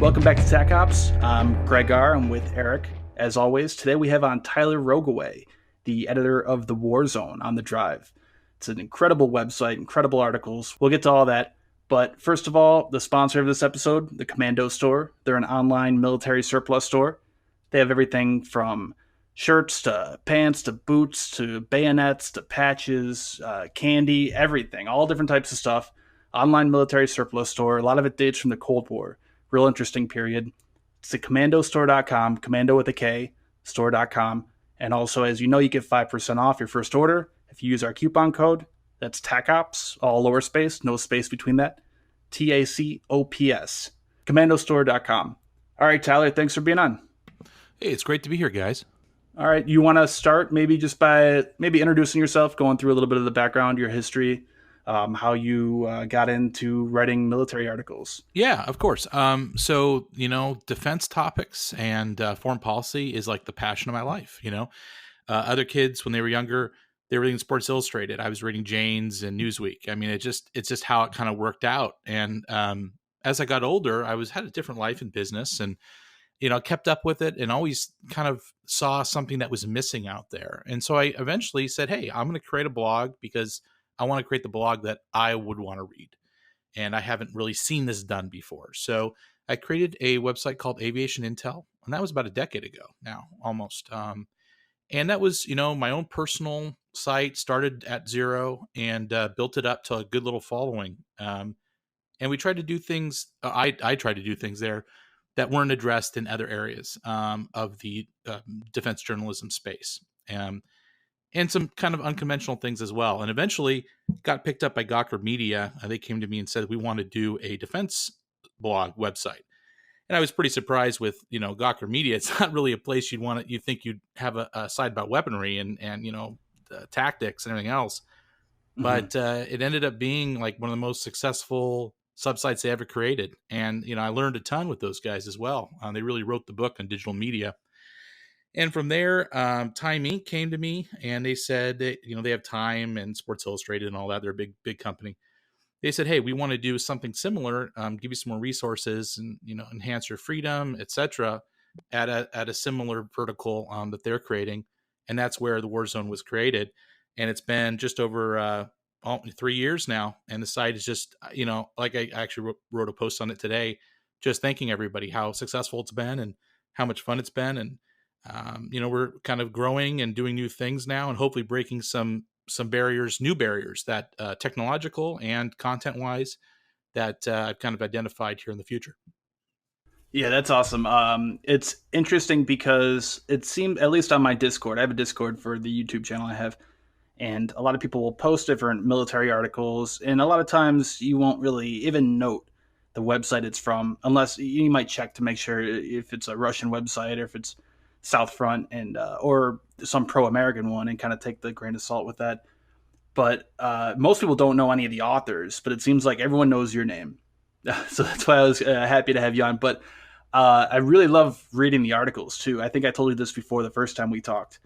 Welcome back to Tech Ops. I'm Greg R. I'm with Eric. As always, today we have on Tyler Rogoway, the editor of The War Zone on the Drive. It's an incredible website, incredible articles. We'll get to all that. But first of all, the sponsor of this episode, the Commando Store. They're an online military surplus store. They have everything from shirts to pants to boots to bayonets to patches, candy, everything, all different types of stuff. Online military surplus store. A lot of it dates from the Cold War. Real interesting period. It's at commandostore.com, commando with a K, store.com. And also, as you know, you get 5% off your first order if you use our coupon code. That's TACOPS, all lower space, no space between that. TACOPS, commandostore.com. All right, Tyler, thanks for being on. Hey, it's great to be here, guys. All right, you want to start maybe just by maybe introducing yourself, going through a little bit of the background, your history, how you got into writing military articles. Yeah, of course. Defense topics and foreign policy is like the passion of my life. Other kids when they were younger, they were reading Sports Illustrated. I was reading Jane's and Newsweek. I mean, it's just how it kind of worked out. And as I got older, I had a different life in business, and kept up with it, and always kind of saw something that was missing out there. And so I eventually said, "Hey, I'm going to create a blog because I want to create the blog that I would want to read. And I haven't really seen this done before." So I created a website called Aviation Intel. And that was about a decade ago now, almost. And that was, my own personal site, started at zero and built it up to a good little following. And we tried to do things, I tried to do things there that weren't addressed in other areas of the defense journalism space. And some kind of unconventional things as well. And eventually got picked up by Gawker Media. They came to me and said, we want to do a defense blog website. And I was pretty surprised with, Gawker Media. It's not really a place you think you'd have a site about weaponry and tactics and everything else. But it ended up being like one of the most successful subsites they ever created. And, I learned a ton with those guys as well. They really wrote the book on digital media. And from there, Time Inc. came to me and they said that, they have Time and Sports Illustrated and all that. They're a big company. They said, "Hey, we want to do something similar, give you some more resources and, enhance your freedom, etc. at a similar vertical that they're creating." And that's where the War Zone was created. And it's been just over 3 years now. And the site is just, like I actually wrote a post on it today, just thanking everybody how successful it's been and how much fun it's been. And we're kind of growing and doing new things now, and hopefully breaking some new barriers that technological and content wise that I've kind of identified here in the future. Yeah, that's awesome. It's interesting because it seemed, at least on my Discord, I have a Discord for the YouTube channel I have, and a lot of people will post different military articles, and a lot of times you won't really even note the website it's from, unless you might check to make sure if it's a Russian website or if it's South Front and or some pro-American one, and kind of take the grain of salt with that. But most people don't know any of the authors, but it seems like everyone knows your name. So that's why I was happy to have you on. But I really love reading the articles too. I think I told you this before the first time we talked.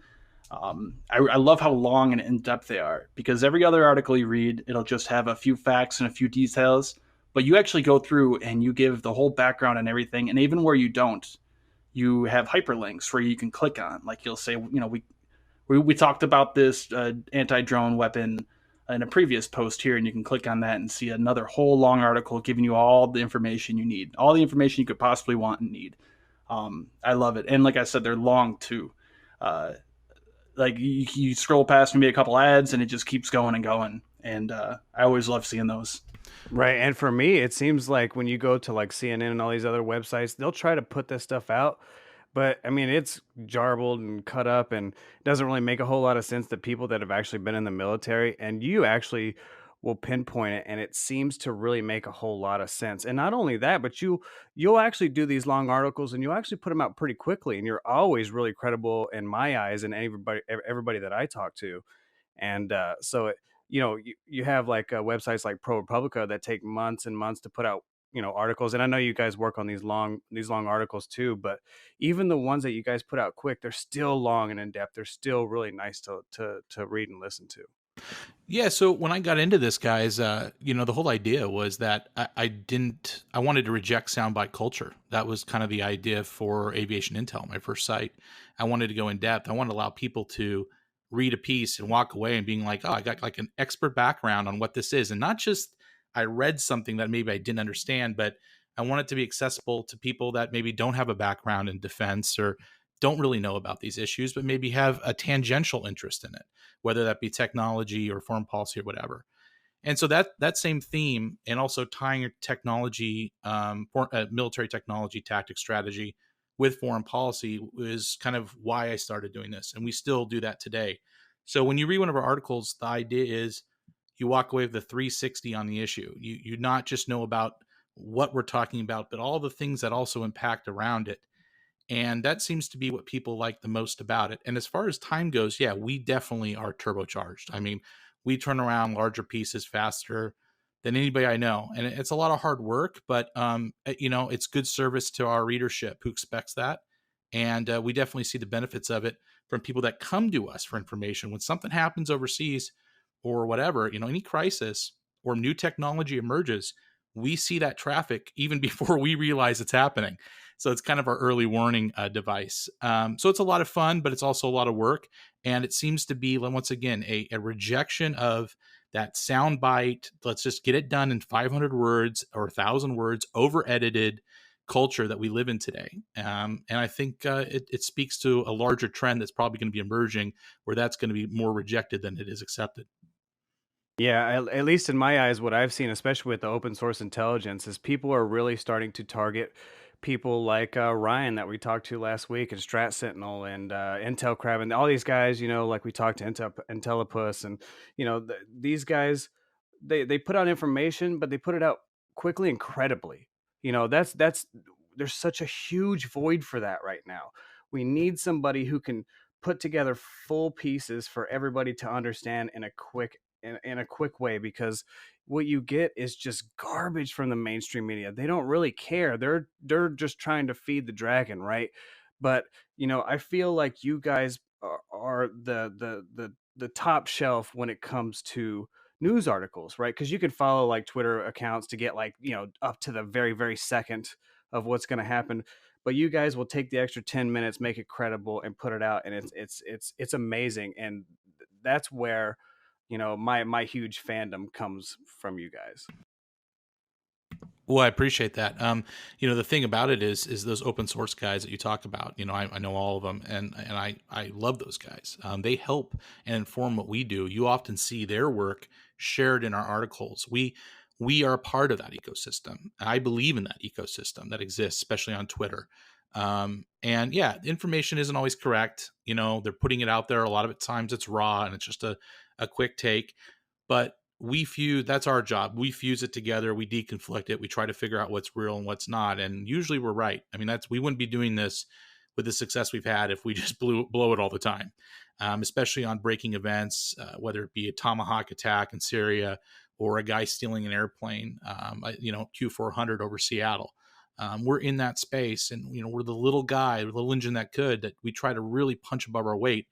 I love how long and in-depth they are, because every other article you read, it'll just have a few facts and a few details, but you actually go through and you give the whole background and everything. And even where you don't, you have hyperlinks where you can click on. Like you'll say, we talked about this anti-drone weapon in a previous post here, and you can click on that and see another whole long article giving you all the information you need, all the information you could possibly want and need. I love it. And like I said, they're long too. Like you scroll past maybe a couple ads and it just keeps going and going. And I always love seeing those. Right. And for me, it seems like when you go to like CNN and all these other websites, they'll try to put this stuff out. But I mean, it's jarbled and cut up, and it doesn't really make a whole lot of sense to people that have actually been in the military. And you actually will pinpoint it, and it seems to really make a whole lot of sense. And not only that, but you'll actually do these long articles, and you'll actually put them out pretty quickly. And you're always really credible in my eyes and everybody that I talk to. And you have like websites like ProPublica that take months and months to put out articles. And I know you guys work on these long articles too, but even the ones that you guys put out quick, they're still long and in depth. They're still really nice to read and listen to. Yeah, so when I got into this, guys, the whole idea was that I wanted to reject soundbite culture. That was kind of the idea for Aviation Intel, my first site. I wanted to go in depth. I wanted to allow people to read a piece and walk away and being like, oh, I got like an expert background on what this is. And not just I read something that maybe I didn't understand, but I want it to be accessible to people that maybe don't have a background in defense or don't really know about these issues, but maybe have a tangential interest in it, whether that be technology or foreign policy or whatever. And so that same theme, and also tying your technology, military technology, tactic strategy with foreign policy, is kind of why I started doing this, and we still do that today. So when you read one of our articles, the idea is you walk away with the 360 on the issue. You not just know about what we're talking about, but all the things that also impact around it. And that seems to be what people like the most about it. And as far as time goes, yeah, we definitely are turbocharged. I mean, we turn around larger pieces faster than anybody I know. And it's a lot of hard work, but it's good service to our readership who expects that. And we definitely see the benefits of it from people that come to us for information. When something happens overseas or whatever, any crisis or new technology emerges, we see that traffic even before we realize it's happening. So it's kind of our early warning device. So it's a lot of fun, but it's also a lot of work. And it seems to be, once again, a rejection of that sound bite. Let's just get it done in 500 words or 1,000 words, over edited culture that we live in today. And I think it speaks to a larger trend that's probably going to be emerging, where that's going to be more rejected than it is accepted. Yeah, at least in my eyes, what I've seen, especially with the open source intelligence, is people are really starting to target people like Ryan that we talked to last week, and Strat Sentinel, and Intel Crab, and all these guys. Like we talked to Intellipus, and these guys, they put out information, but they put it out quickly and credibly. That's there's such a huge void for that right now. We need somebody who can put together full pieces for everybody to understand in a quick way, because what you get is just garbage from the mainstream media. They don't really care. They're just trying to feed the dragon, right? But I feel like you guys are the top shelf when it comes to news articles, right? Because you can follow like Twitter accounts to get like up to the very very second of what's going to happen, but you guys will take the extra 10 minutes, make it credible, and put it out, and it's amazing. And that's where my huge fandom comes from you guys. Well, I appreciate that. The thing about it is those open source guys that you talk about. I know all of them, and I love those guys. They help and inform what we do. You often see their work shared in our articles. We are a part of that ecosystem. I believe in that ecosystem that exists, especially on Twitter. And yeah, information isn't always correct. They're putting it out there. A lot of times it's raw and it's just a quick take, but that's our job. We fuse it together. We deconflict it. We try to figure out what's real and what's not. And usually we're right. I mean, we wouldn't be doing this with the success we've had if we just blow it all the time, especially on breaking events, whether it be a Tomahawk attack in Syria or a guy stealing an airplane, Q400 over Seattle. We're in that space, and we're the little guy, the little engine that we try to really punch above our weight,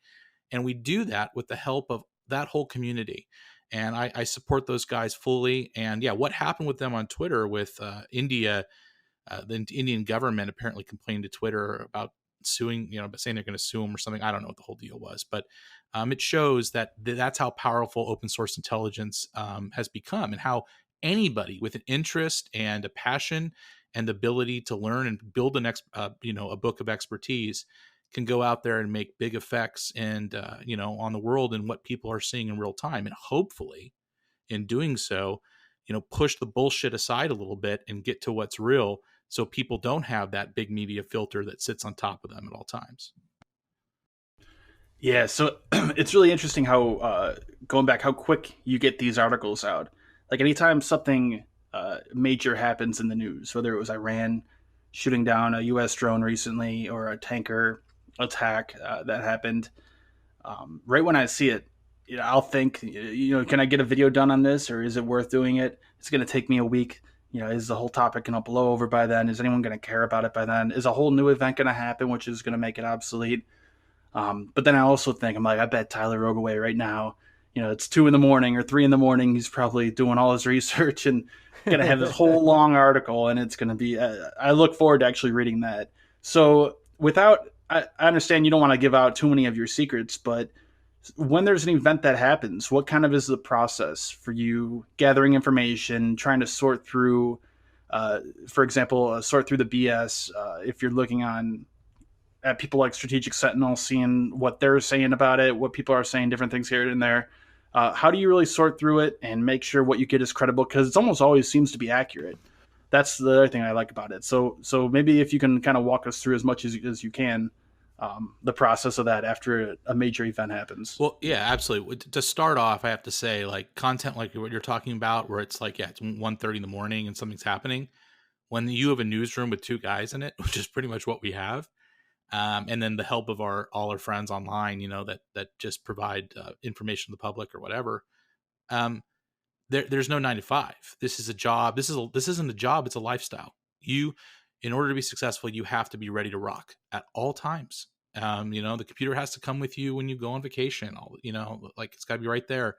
and we do that with the help of that whole community. And I support those guys fully. And yeah, what happened with them on Twitter with India, the Indian government apparently complained to Twitter about suing, saying they're going to sue them or something. I don't know what the whole deal was, but it shows that that's how powerful open source intelligence has become, and how anybody with an interest and a passion and the ability to learn and build a book of expertise can go out there and make big effects and on the world and what people are seeing in real time, and hopefully in doing so push the bullshit aside a little bit and get to what's real, so people don't have that big media filter that sits on top of them at all times. Yeah, so it's really interesting how going back, how quick you get these articles out. Like anytime something major happens in the news, whether it was Iran shooting down a U.S. drone recently or a tanker attack that happened, right when I see it, I'll think, can I get a video done on this, or is it worth doing it? It's going to take me a week. Is the whole topic going to blow over by then? Is anyone going to care about it by then? Is a whole new event going to happen, which is going to make it obsolete? But then I also think, I'm like, I bet Tyler Rogoway right now it's 2 in the morning or 3 in the morning. He's probably doing all his research and going to have this whole long article, and it's going to be. I look forward to actually reading that. So, I understand you don't want to give out too many of your secrets, but when there's an event that happens, what kind of is the process for you gathering information, trying to sort through, for example, sort through the BS? If you're looking on at people like Strategic Sentinel, seeing what they're saying about it, what people are saying, different things here and there. How do you really sort through it and make sure what you get is credible? Because it almost always seems to be accurate. That's the other thing I like about it. So maybe if you can kind of walk us through as much as you can, the process of that after a major event happens. Well, yeah, absolutely. To start off, I have to say, like, content like what you're talking about, where it's like, yeah, it's 1:30 in the morning and something's happening. When you have a newsroom with two guys in it, which is pretty much what we have, and then the help of all our friends online, that just provide information to the public or whatever. Um, there's no 9 to 5. This is a job. This isn't a job. It's a lifestyle. In order to be successful, you have to be ready to rock at all times. The computer has to come with you when you go on vacation. Like it's got to be right there.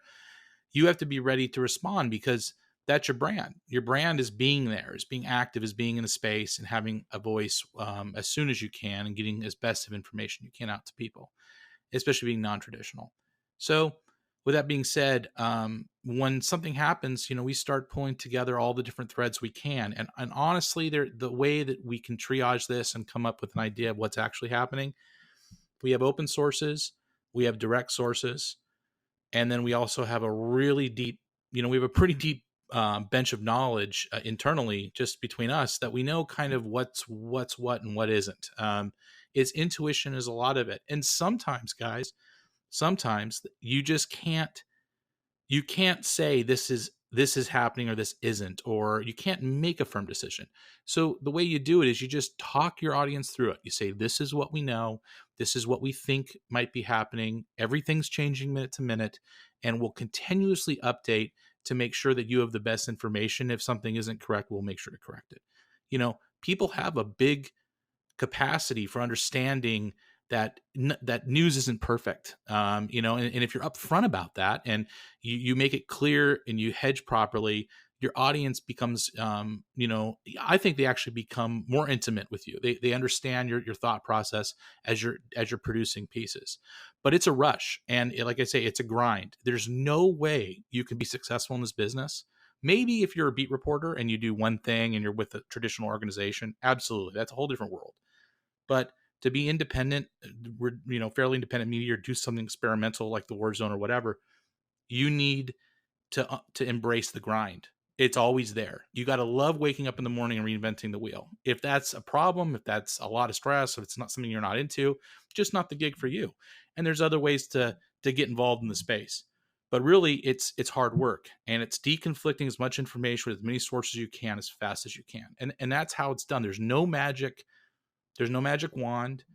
You have to be ready to respond because that's your brand. Your brand is being there, is being active, is being in a space and having a voice as soon as you can and getting as best of information you can out to people, especially being non-traditional. So with that being said, when something happens, we start pulling together all the different threads we can. And honestly, the way that we can triage this and come up with an idea of what's actually happening, we have open sources, we have direct sources, and then we also have a really deep, we have a pretty deep bench of knowledge internally just between us that we know kind of what's what and what isn't. It's intuition is a lot of it. And sometimes, guys, you just can't say this is happening or this isn't, or you can't make a firm decision. So the way you do it is you just talk your audience through it. You say, this is what we know. This is what we think might be happening. Everything's changing minute to minute, and we'll continuously update to make sure that you have the best information. If something isn't correct, we'll make sure to correct it. People have a big capacity for understanding that news isn't perfect, and if you're upfront about that and you make it clear and you hedge properly, your audience becomes, I think they actually become more intimate with you. They understand your thought process as you're producing pieces. But it's a rush, and like I say, it's a grind. There's no way you can be successful in this business. Maybe if you're a beat reporter and you do one thing and you're with a traditional organization, absolutely, that's a whole different world. But to be independent, fairly independent media, or do something experimental like the Warzone or whatever, you need to embrace the grind. It's always there. You got to love waking up in the morning and reinventing the wheel. If that's a problem, if that's a lot of stress, if it's not something you're not into, just not the gig for you. And there's other ways to get involved in the space. But really, it's hard work, and it's deconflicting as much information with as many sources as you can as fast as you can. And that's how it's done. There's no magic wand.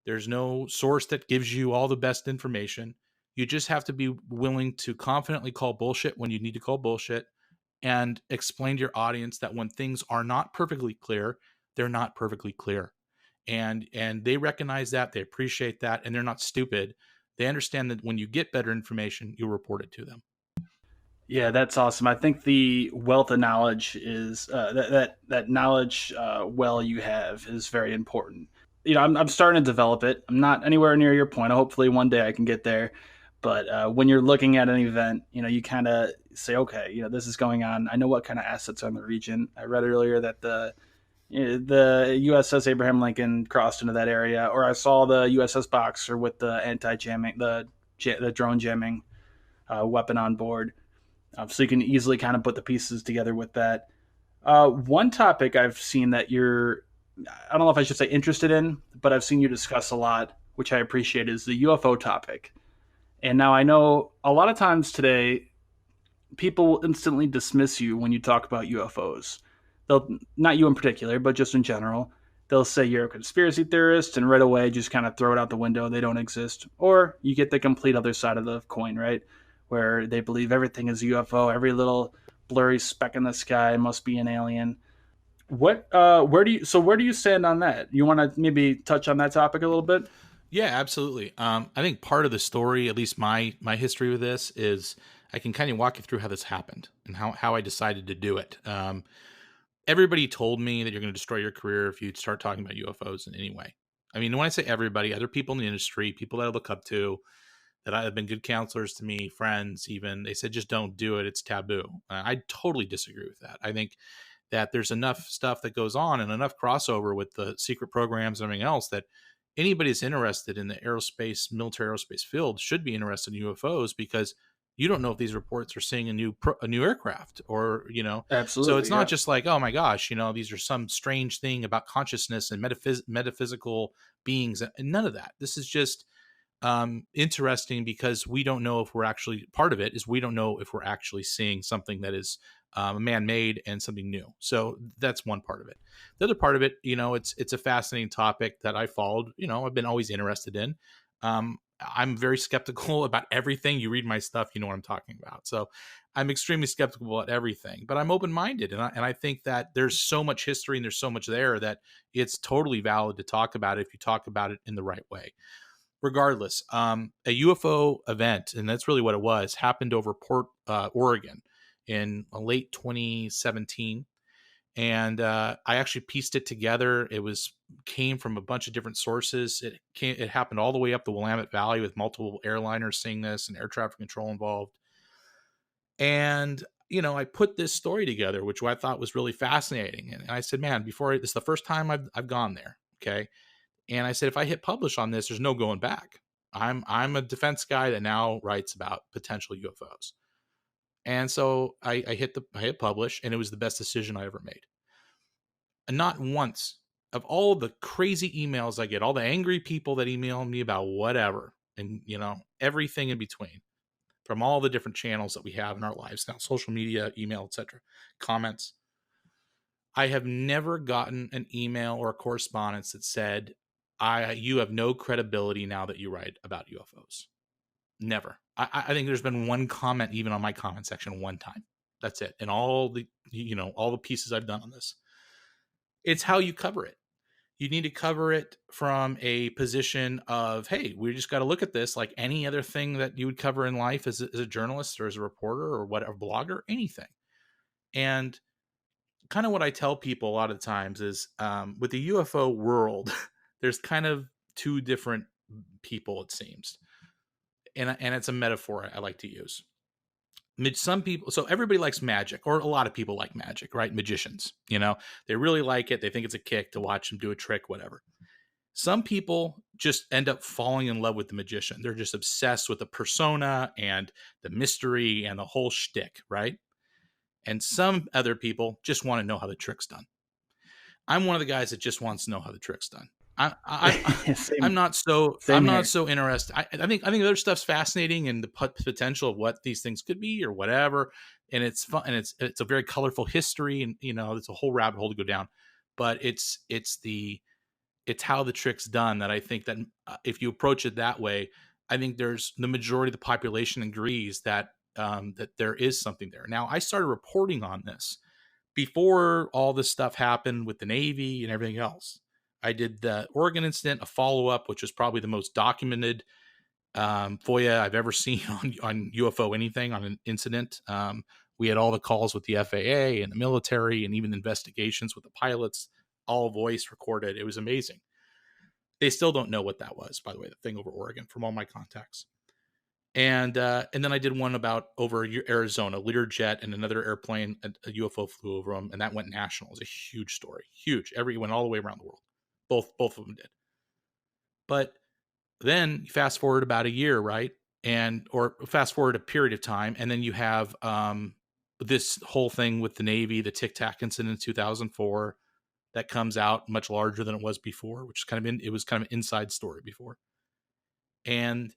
There's no source that gives you all the best information. You just have to be willing to confidently call bullshit when you need to call bullshit, and explain to your audience that when things are not perfectly clear, they're not perfectly clear. And they recognize that, they appreciate that, and they're not stupid. They understand that when you get better information, you'll report it to them. Yeah, that's awesome. I think the wealth of knowledge is that knowledge well you have is very important. I'm starting to develop it. I'm not anywhere near your point. Hopefully, one day I can get there. But when you're looking at an event, you kind of say, okay, this is going on. I know what kind of assets are in the region. I read earlier that the USS Abraham Lincoln crossed into that area, or I saw the USS Boxer with the anti-jamming, the drone jamming weapon on board. So you can easily kind of put the pieces together with that. One topic I've seen that I don't know if I should say interested in, but I've seen you discuss a lot, which I appreciate, is the UFO topic. And now I know a lot of times today, people will instantly dismiss you when you talk about UFOs. They'll, not you in particular, but just in general, they'll say you're a conspiracy theorist and right away just kind of throw it out the window. They don't exist. Or you get the complete other side of the coin, right? Where they believe everything is UFO, every little blurry speck in the sky must be an alien. Where do you stand on that? You want to maybe touch on that topic a little bit? Yeah, absolutely. I think part of the story, at least my history with this, is I can kind of walk you through how this happened and how I decided to do it. Everybody told me that you're going to destroy your career if you start talking about UFOs in any way. I mean, when I say everybody, other people in the industry, people that I look up to, that have been good counselors to me, friends even, they said just don't do it. It's taboo. I totally disagree with that. I think that there's enough stuff that goes on and enough crossover with the secret programs and everything else that anybody that's interested in the aerospace, military aerospace field should be interested in UFOs, because you don't know if these reports are seeing a new aircraft, or so it's Absolutely, not yeah. just like, oh my gosh, these are some strange thing about consciousness and metaphysical beings, and none of that. This is just interesting because we don't know if we're actually part of it. Is we don't know if we're actually seeing something that is man-made and something new. So that's one part of it. The other part of it, it's a fascinating topic that I followed. I've been always interested in. I'm very skeptical about everything. You read my stuff, you know what I'm talking about. So I'm extremely skeptical about everything, but I'm open-minded, and I think that there's so much history and there's so much there that it's totally valid to talk about it if you talk about it in the right way. Regardless, a UFO event, and that's really what it was, happened over Oregon in late 2017. And I actually pieced it together. Came from a bunch of different sources. It happened all the way up the Willamette Valley with multiple airliners seeing this and air traffic control involved. And I put this story together, which I thought was really fascinating. And I said, man, this is the first time I've gone there. Okay. And I said, if I hit publish on this, there's no going back. I'm a defense guy that now writes about potential UFOs. And so I hit publish, and it was the best decision I ever made. And not once, of all the crazy emails I get, all the angry people that email me about whatever, and everything in between, from all the different channels that we have in our lives now, social media, email, etc., comments, I have never gotten an email or a correspondence that said, you have no credibility now that you write about UFOs. Never. I think there's been one comment even on my comment section one time. That's it. And all the pieces I've done on this. It's how you cover it. You need to cover it from a position of, hey, we just got to look at this like any other thing that you would cover in life as a journalist or as a reporter or whatever, blogger, anything. And kind of what I tell people a lot of times is, with the UFO world, there's kind of two different people, it seems. And it's a metaphor I like to use. Some people, so everybody likes magic, or a lot of people like magic, right? Magicians, they really like it. They think it's a kick to watch them do a trick, whatever. Some people just end up falling in love with the magician. They're just obsessed with the persona and the mystery and the whole shtick, right? And some other people just want to know how the trick's done. I'm one of the guys that just wants to know how the trick's done. I'm same, not so same here. interested. I think other stuff's fascinating, and the potential of what these things could be or whatever, and it's fun, and it's a very colorful history, and it's a whole rabbit hole to go down. But it's how the trick's done that I think that if you approach it that way, I think there's the majority of the population agrees that that there is something there. Now, I started reporting on this before all this stuff happened with the Navy and everything else. I did the Oregon incident, a follow-up, which was probably the most documented FOIA I've ever seen on UFO anything, on an incident. We had all the calls with the FAA and the military, and even investigations with the pilots, all voice recorded. It was amazing. They still don't know what that was, by the way, the thing over Oregon, from all my contacts. And then I did one about over Arizona, Learjet and another airplane, a UFO flew over them, and that went national. It was a huge story, huge. It went all the way around the world. Both of them did. But then you fast forward about a year, right? Or fast forward a period of time, and then you have this whole thing with the Navy, the Tic Tac incident in 2004, that comes out much larger than it was before, which is it was kind of an inside story before. And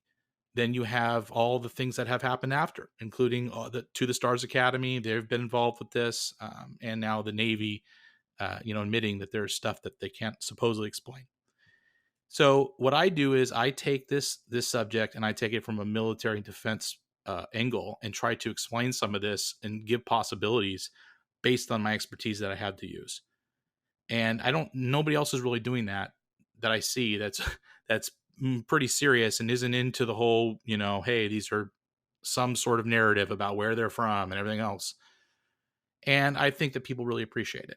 then you have all the things that have happened after, including To the Stars Academy. They've been involved with this, and now the Navy, admitting that there's stuff that they can't supposedly explain. So what I do is I take this subject and I take it from a military defense angle and try to explain some of this and give possibilities based on my expertise that I had to use. And nobody else is really doing that I see that's pretty serious and isn't into the whole, hey, these are some sort of narrative about where they're from and everything else. And I think that people really appreciate it.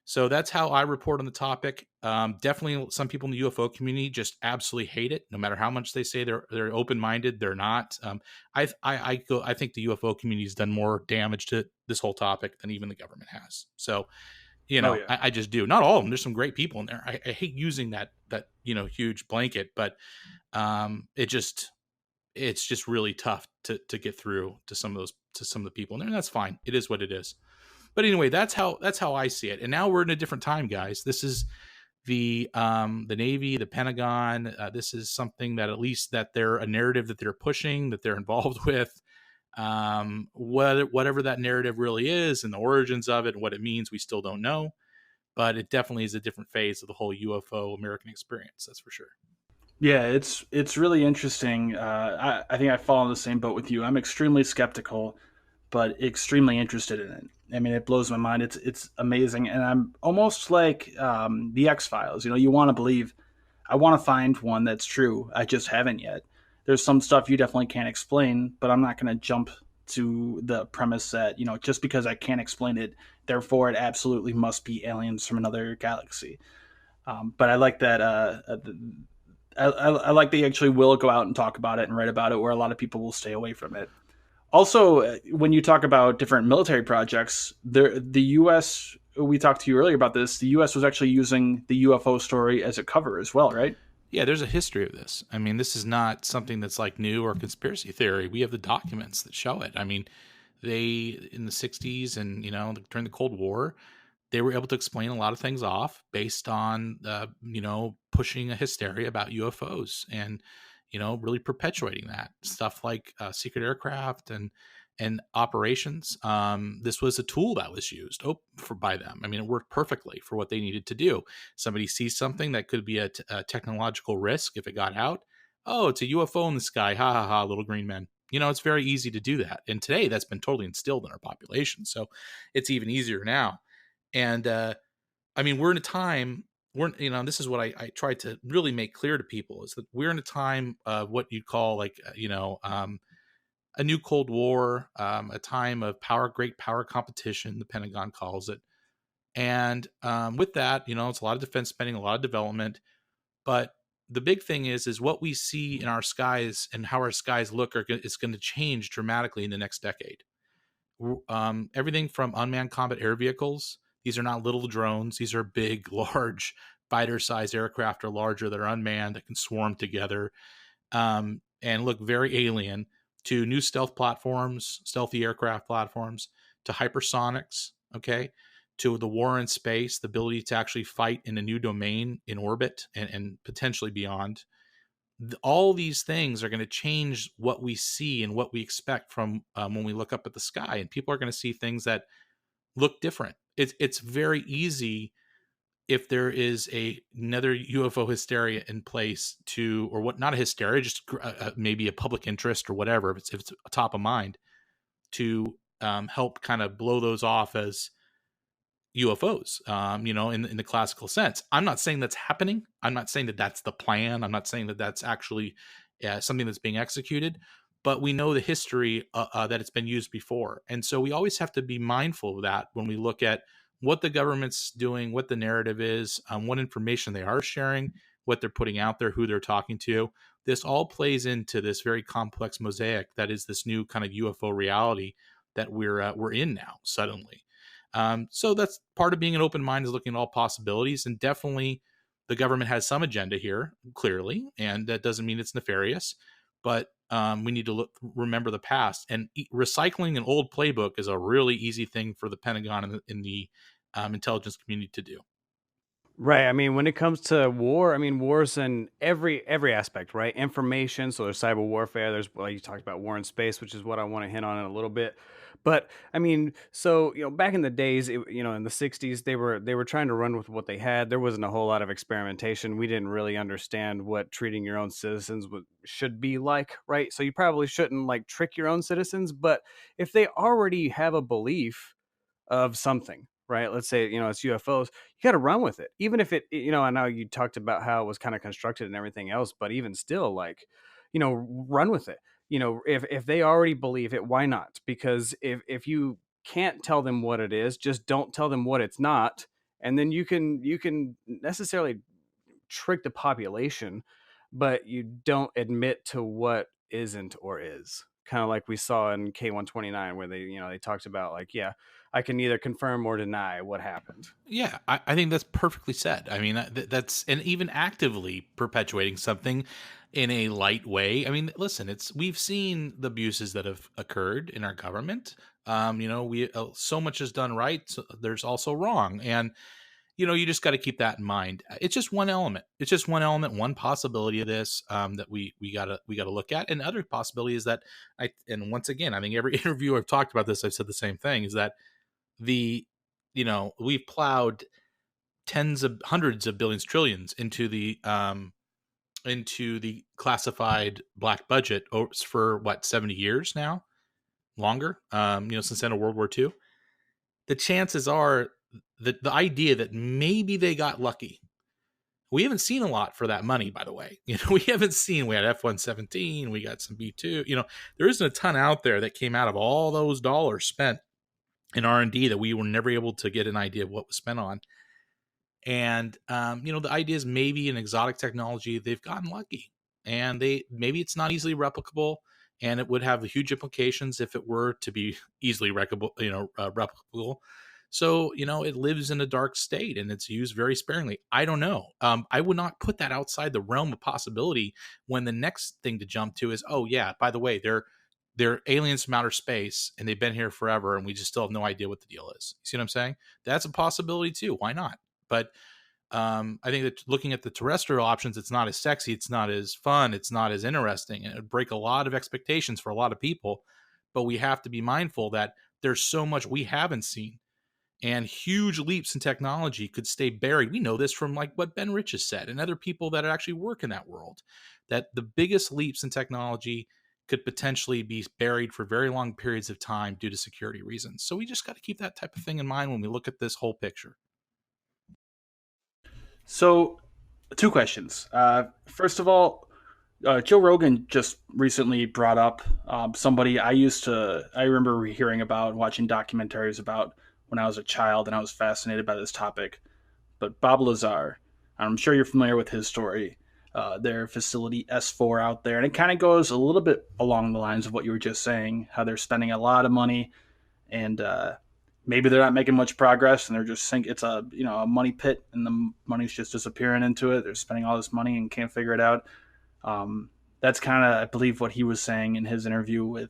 So that's how I report on the topic. Definitely, some people in the UFO community just absolutely hate it. No matter how much they say they're open minded, they're not. I think the UFO community has done more damage to this whole topic than even the government has. So Oh yeah. I just do. Not all of them. There's some great people in there. I hate using that huge blanket, but it's just really tough to get through to some of the people in there, and that's fine. It is what it is. But anyway, that's how I see it. And now we're in a different time, guys. This is the Navy, the Pentagon. This is something that at least that they're a narrative that they're pushing, that they're involved with. Whatever that narrative really is, and the origins of it, and what it means, we still don't know. But it definitely is a different phase of the whole UFO American experience. That's for sure. Yeah, it's really interesting. I think I fall in the same boat with you. I'm extremely skeptical, but extremely interested in it. I mean, it blows my mind. It's amazing, and I'm almost like the X Files. You want to believe. I want to find one that's true. I just haven't yet. There's some stuff you definitely can't explain, but I'm not going to jump to the premise that just because I can't explain it, therefore it absolutely must be aliens from another galaxy. But I like that. I like they actually will go out and talk about it and write about it, where a lot of people will stay away from it. Also, when you talk about different military projects, the U.S. We talked to you earlier about this. The U.S. was actually using the UFO story as a cover as well, right? Yeah, there's a history of this. I mean, this is not something that's like new or conspiracy theory. We have the documents that show it. I mean, they in the 60s and during the Cold War, they were able to explain a lot of things off based on pushing a hysteria about UFOs and really perpetuating that stuff like secret aircraft and operations. This was a tool that was used by them. I mean, it worked perfectly for what they needed to do. Somebody sees something that could be a technological risk if it got out. Oh, it's a UFO in the sky. Ha ha ha, little green men. It's very easy to do that. And today that's been totally instilled in our population. So it's even easier now. And I mean, we're in a time, this is what I try to really make clear to people, is that we're in a time of what you'd call like, a new Cold War, a time of great power competition, the Pentagon calls it. And with that, it's a lot of defense spending, a lot of development. But the big thing is what we see in our skies and how our skies look is going to change dramatically in the next decade. Everything from unmanned combat air vehicles. These are not little drones. These are big, large fighter-sized aircraft or larger that are unmanned that can swarm together and look very alien, to new stealth platforms, stealthy aircraft platforms, to hypersonics, okay, to the war in space, the ability to actually fight in a new domain in orbit and potentially beyond. All these things are going to change what we see and what we expect from when we look up at the sky, and people are going to see things that look different. It's very easy, if there is another UFO hysteria in place, or what, not a hysteria, just maybe a public interest or whatever, if it's top of mind, to help kind of blow those off as UFOs, in the classical sense. I'm not saying that's happening. I'm not saying that that's the plan. I'm not saying that that's actually something that's being executed, but we know the history that it's been used before. And so we always have to be mindful of that when we look at what the government's doing, what the narrative is, what information they are sharing, what they're putting out there, who they're talking to. This all plays into this very complex mosaic that is this new kind of UFO reality that we're in now suddenly. So that's part of being an open mind, is looking at all possibilities. And definitely the government has some agenda here, clearly, and that doesn't mean it's nefarious. But we need to remember the past. And recycling an old playbook is a really easy thing for the Pentagon and in the intelligence community to do. Right. I mean, when it comes to war, I mean, wars in every aspect, right? Information. So there's cyber warfare. There's, well, you talked about war in space, which is what I want to hit on in a little bit. But I mean, so back in the days, in the '60s, they were trying to run with what they had. There wasn't a whole lot of experimentation. We didn't really understand what treating your own citizens should be like, right? So you probably shouldn't like trick your own citizens. But if they already have a belief of something, right? Let's say, it's UFOs. You got to run with it. Even if I know you talked about how it was kind of constructed and everything else, but even still, like, run with it. If they already believe it, why not? Because if you can't tell them what it is, just don't tell them what it's not. And then you can necessarily trick the population, but you don't admit to what isn't or is. Kind of like we saw in K129, where they talked about, like, yeah, I can neither confirm or deny what happened. Yeah, I think that's perfectly said. I mean, that's, and even actively perpetuating something in a light way. I mean, listen, we've seen the abuses that have occurred in our government. We so much is done right. So there's also wrong, and you just got to keep that in mind. It's just one element. It's just one element, one possibility of this that we gotta look at. And other possibility is that and once again, I think every interview I've talked about this, I've said the same thing, is that the we've plowed tens of hundreds of billions, trillions into the classified black budget for what, 70 years now, longer, since the end of World War II. The chances are that the idea that maybe they got lucky. We haven't seen a lot for that money, by the way. We haven't seen. We had F-117, we got some B-2. There isn't a ton out there that came out of all those dollars spent in R&D that we were never able to get an idea of what was spent on. And the idea is maybe an exotic technology, they've gotten lucky, and maybe it's not easily replicable, and it would have huge implications if it were to be easily replicable. So it lives in a dark state and it's used very sparingly. I don't know. I would not put that outside the realm of possibility when the next thing to jump to is, oh yeah, by the way, they're aliens from outer space and they've been here forever and we just still have no idea what the deal is. You see what I'm saying? That's a possibility too. Why not? But I think that looking at the terrestrial options, it's not as sexy, it's not as fun, it's not as interesting, and it would break a lot of expectations for a lot of people. But we have to be mindful that there's so much we haven't seen, and huge leaps in technology could stay buried. We know this from like what Ben Rich has said and other people that actually work in that world, that the biggest leaps in technology could potentially be buried for very long periods of time due to security reasons. So we just got to keep that type of thing in mind when we look at this whole picture. So, two questions. First of all, Joe Rogan just recently brought up somebody I remember hearing about, watching documentaries about when I was a child, and I was fascinated by this topic. But Bob Lazar, I'm sure you're familiar with his story. Their facility S4 out there, and it kind of goes a little bit along the lines of what you were just saying, how they're spending a lot of money, and maybe they're not making much progress, and there just think it's a money pit, and the money's just disappearing into it. They're spending all this money and can't figure it out. That's kind of, I believe, what he was saying in his interview with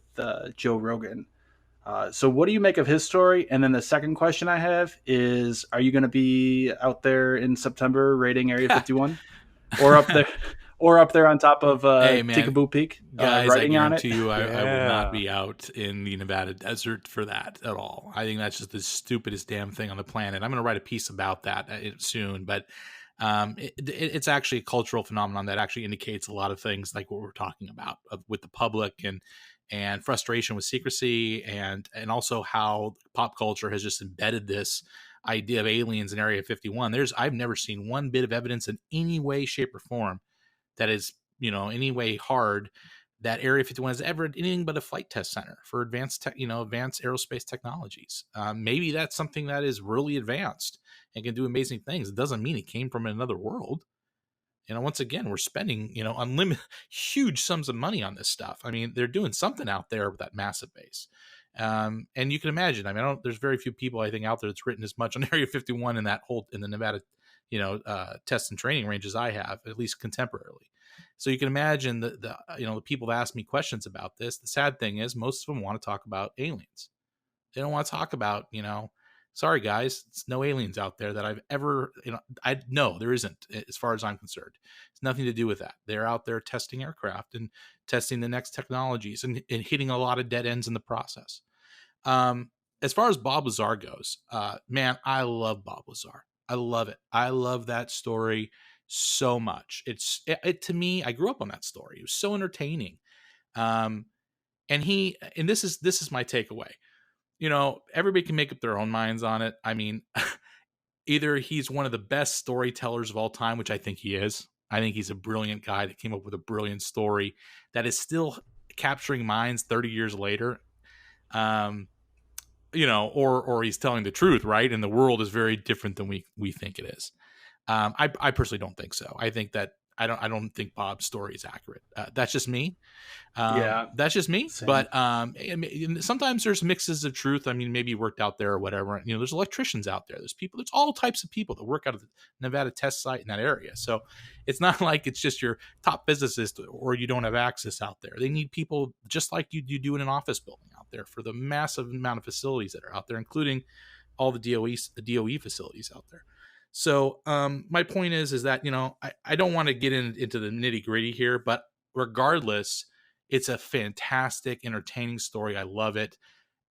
Joe Rogan. So what do you make of his story? And then the second question I have is, are you going to be out there in September raiding Area 51? Or up there, or up there on top of Hey man, Tikaboo Peak, guys, I writing on it? guarantee you, I will not Yeah. be out in the Nevada desert for that at all. I think that's just the stupidest damn thing on the planet. I'm going to write a piece about that soon, but it's actually a cultural phenomenon that actually indicates a lot of things like what we're talking about with the public and frustration with secrecy, and also how pop culture has just embedded this idea of aliens in Area 51. I've never seen one bit of evidence in any way, shape, or form that is, any way hard that Area 51 is ever anything but a flight test center for advanced aerospace technologies. Maybe that's something that is really advanced and can do amazing things. It doesn't mean it came from another world. Once again, we're spending, unlimited, huge sums of money on this stuff. I mean, they're doing something out there with that massive base. And you can imagine, I mean, there's very few people I think out there that's written as much on Area 51 in the Nevada, test and training range as I have, at least contemporarily. So you can imagine the people that ask me questions about this. The sad thing is most of them want to talk about aliens. They don't want to talk about, sorry guys, it's no aliens out there that I've ever, no, there isn't, as far as I'm concerned. It's nothing to do with that. They're out there testing aircraft and testing the next technologies and hitting a lot of dead ends in the process. As far as Bob Lazar goes, man, I love Bob Lazar. I love it. I love that story so much. It to me, I grew up on that story. It was so entertaining. And this is my takeaway. everybody can make up their own minds on it. I mean, either he's one of the best storytellers of all time, which I think he is. I think he's a brilliant guy that came up with a brilliant story that is still capturing minds 30 years later. Um, or he's telling the truth, right? And the world is very different than we think it is. I personally don't think so. I think that I don't think Bob's story is accurate. That's just me. Yeah, That's just me. same. But sometimes there's mixes of truth. I mean, maybe you worked out there or whatever. There's electricians out there. There's people. There's all types of people that work out of the Nevada test site in that area. So it's not like it's just your top physicist or you don't have access out there. They need people just like you do in an office building out there for the massive amount of facilities that are out there, including all the DOE facilities out there. So my point is that I don't want to get into the nitty gritty here, but regardless, it's a fantastic, entertaining story. I love it,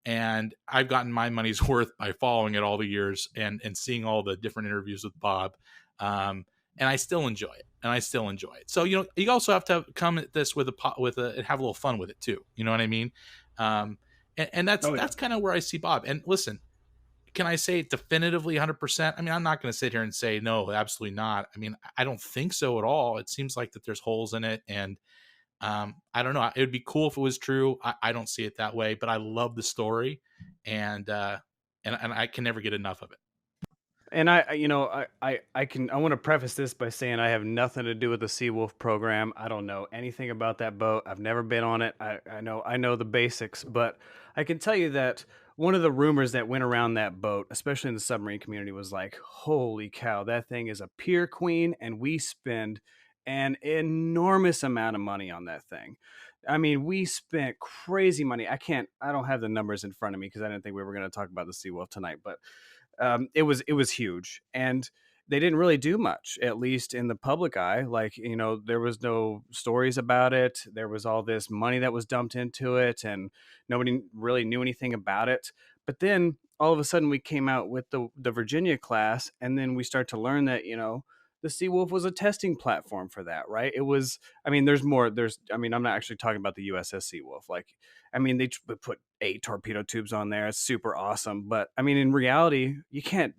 and I've gotten my money's worth by following it all the years and seeing all the different interviews with Bob. And I still enjoy it. So you also have to come at this with and have a little fun with it too. You know what I mean? And that's kind of where I see Bob. And listen, can I say it definitively 100%? I mean, I'm not going to sit here and say no, absolutely not. I mean, I don't think so at all. It seems like that there's holes in it, and I don't know. It would be cool if it was true. I don't see it that way, but I love the story, and I can never get enough of it. And I want to preface this by saying I have nothing to do with the Seawolf program. I don't know anything about that boat. I've never been on it. I know the basics, but I can tell you that one of the rumors that went around that boat, especially in the submarine community, was like, "Holy cow, that thing is a pier queen, and we spend an enormous amount of money on that thing." I mean, we spent crazy money. I don't have the numbers in front of me because I didn't think we were going to talk about the Seawolf tonight, but it was huge, and they didn't really do much, at least in the public eye. Like, there was no stories about it. There was all this money that was dumped into it, and nobody really knew anything about it. But then all of a sudden, we came out with the Virginia class, and then we start to learn that the Seawolf was a testing platform for that, right? It was. I mean, there's more. I mean, I'm not actually talking about the USS Seawolf. Like, I mean, they put 8 torpedo tubes on there. It's super awesome. But I mean, in reality, you can't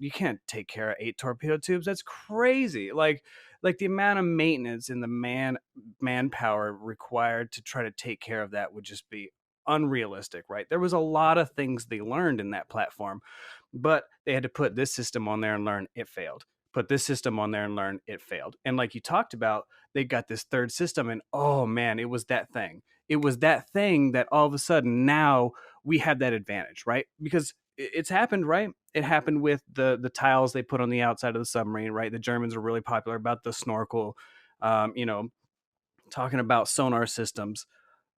take care of 8 torpedo tubes. That's crazy. Like the amount of maintenance and the manpower required to try to take care of that would just be unrealistic, right? There was a lot of things they learned in that platform, but they had to put this system on there and learn. It failed. Put this system on there and learn. It failed. And like you talked about, they got this third system, and oh man, it was that thing. It was that thing that all of a sudden now we have that advantage, right? Because it's happened, right? It happened with the tiles they put on the outside of the submarine, right? The Germans are really popular about the snorkel, um, you know, talking about sonar systems,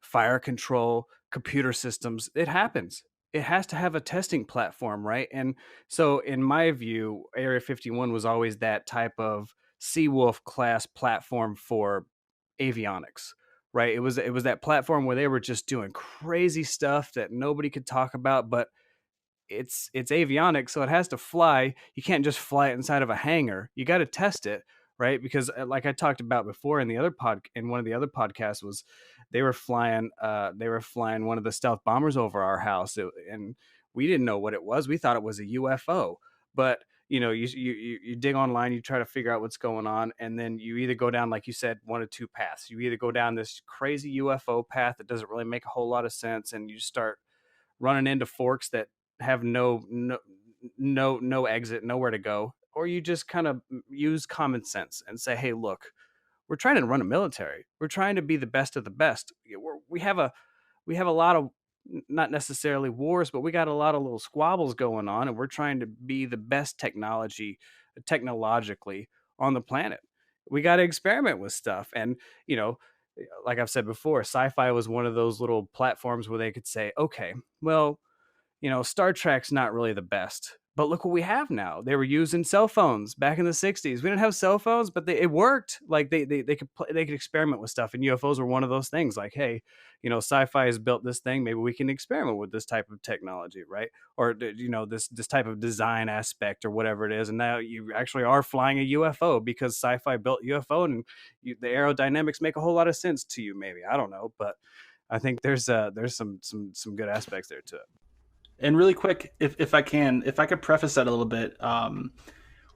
fire control, computer systems. It happens. It has to have a testing platform, right? And so, in my view, Area 51 was always that type of Seawolf class platform for avionics, right? It was that platform where they were just doing crazy stuff that nobody could talk about, but it's avionics, so it has to fly. You can't just fly it inside of a hangar. You got to test it, right? Because like I talked about before in one of the other podcasts, was they were flying one of the stealth bombers over our house, and we didn't know what it was. We thought it was a UFO, but you dig online, you try to figure out what's going on, and then you either go down, like you said, one of two paths. You either go down this crazy UFO path that doesn't really make a whole lot of sense, and you start running into forks that have no exit, nowhere to go, or you just kind of use common sense and say, hey, look, we're trying to run a military. We're trying to be the best of the best. We have a lot of, not necessarily wars, but we got a lot of little squabbles going on, and we're trying to be the best technologically on the planet. We got to experiment with stuff, and like I've said before, sci-fi was one of those little platforms where they could say, okay, well, Star Trek's not really the best, but look what we have now. They were using cell phones back in the 60s. We didn't have cell phones, but it worked. Like they could experiment with stuff, and UFOs were one of those things. Like, hey, sci-fi has built this thing. Maybe we can experiment with this type of technology, right? Or this type of design aspect or whatever it is. And now you actually are flying a UFO because sci-fi built UFO, and the aerodynamics make a whole lot of sense to you. Maybe, I don't know, but I think there's some good aspects there to it. And really quick, if I could preface that a little bit,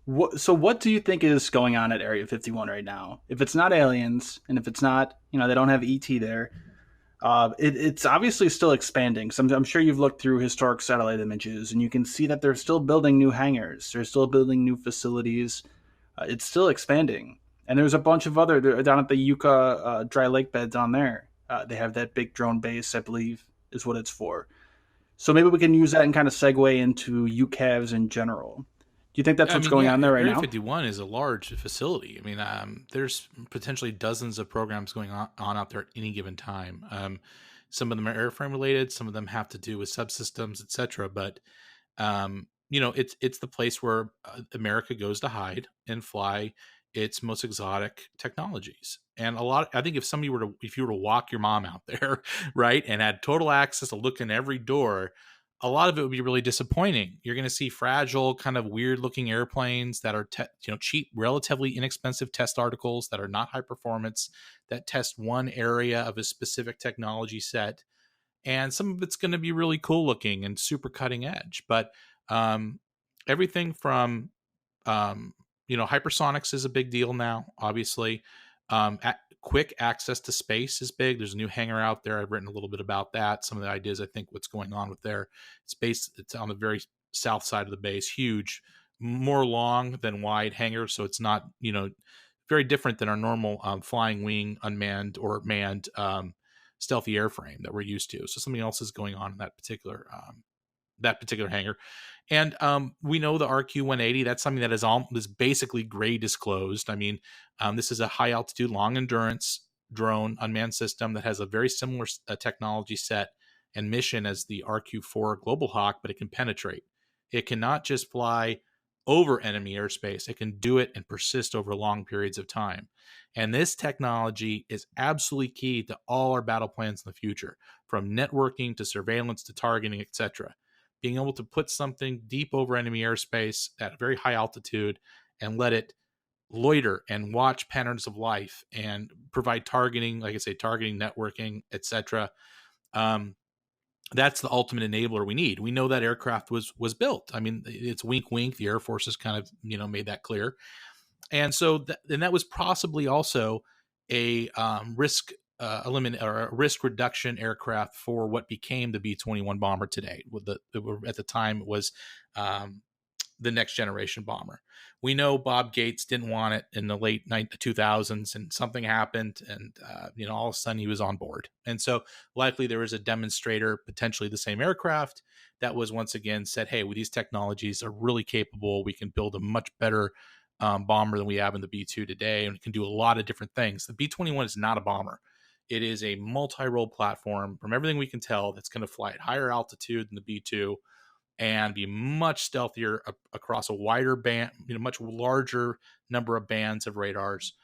what do you think is going on at Area 51 right now? If it's not aliens, and if it's not, they don't have ET there, it's obviously still expanding. So I'm sure you've looked through historic satellite images, and you can see that they're still building new hangars. They're still building new facilities. It's still expanding. And there's a bunch of other down at the Yucca dry lake bed down there. They have that big drone base, I believe, is what it's for. So maybe we can use that and kind of segue into UCAVs in general. Do you think that's I what's mean, going yeah, on there right Area now? 51 is a large facility. I mean, there's potentially dozens of programs going on out there at any given time. Some of them are airframe related, some of them have to do with subsystems, etc. But it's the place where America goes to hide and fly its most exotic technologies. And I think if you were to walk your mom out there, right, and had total access to look in every door, a lot of it would be really disappointing. You're going to see fragile, kind of weird looking airplanes that are cheap, relatively inexpensive test articles that are not high performance, that test one area of a specific technology set, and some of it's going to be really cool looking and super cutting edge. But um, everything from hypersonics is a big deal now. Obviously, quick access to space is big. There's a new hangar out there. I've written a little bit about that. Some of the ideas, I think, what's going on with their space. It's on the very south side of the base. Huge, more long than wide hangar, so it's not very different than our normal flying wing, unmanned or manned stealthy airframe that we're used to. So something else is going on in that particular hangar. And we know the RQ-180. That's something that is basically gray disclosed. I mean, this is a high altitude, long endurance drone unmanned system that has a very similar technology set and mission as the RQ-4 Global Hawk, but it can penetrate. It cannot just fly over enemy airspace. It can do it and persist over long periods of time. And this technology is absolutely key to all our battle plans in the future, from networking to surveillance to targeting, etc. Being able to put something deep over enemy airspace at a very high altitude and let it loiter and watch patterns of life and provide targeting, like I say, targeting, networking, etc. That's the ultimate enabler we need. We know that aircraft was built. I mean, it's wink, wink. The Air Force has kind of made that clear, and so that was possibly also a risk eliminate or a risk reduction aircraft for what became the B-21 bomber today. At the time it was the next generation bomber. We know Bob Gates didn't want it in the late 2000s, and something happened, and all of a sudden he was on board. And so likely there was a demonstrator, potentially the same aircraft, that was once again said, "Hey, well, these technologies are really capable. We can build a much better bomber than we have in the B-2 today, and it can do a lot of different things." The B-21 is not a bomber. It is a multi-role platform, from everything we can tell, that's going to fly at higher altitude than the B-2 and be much stealthier across a wider band, much larger number of bands of radars,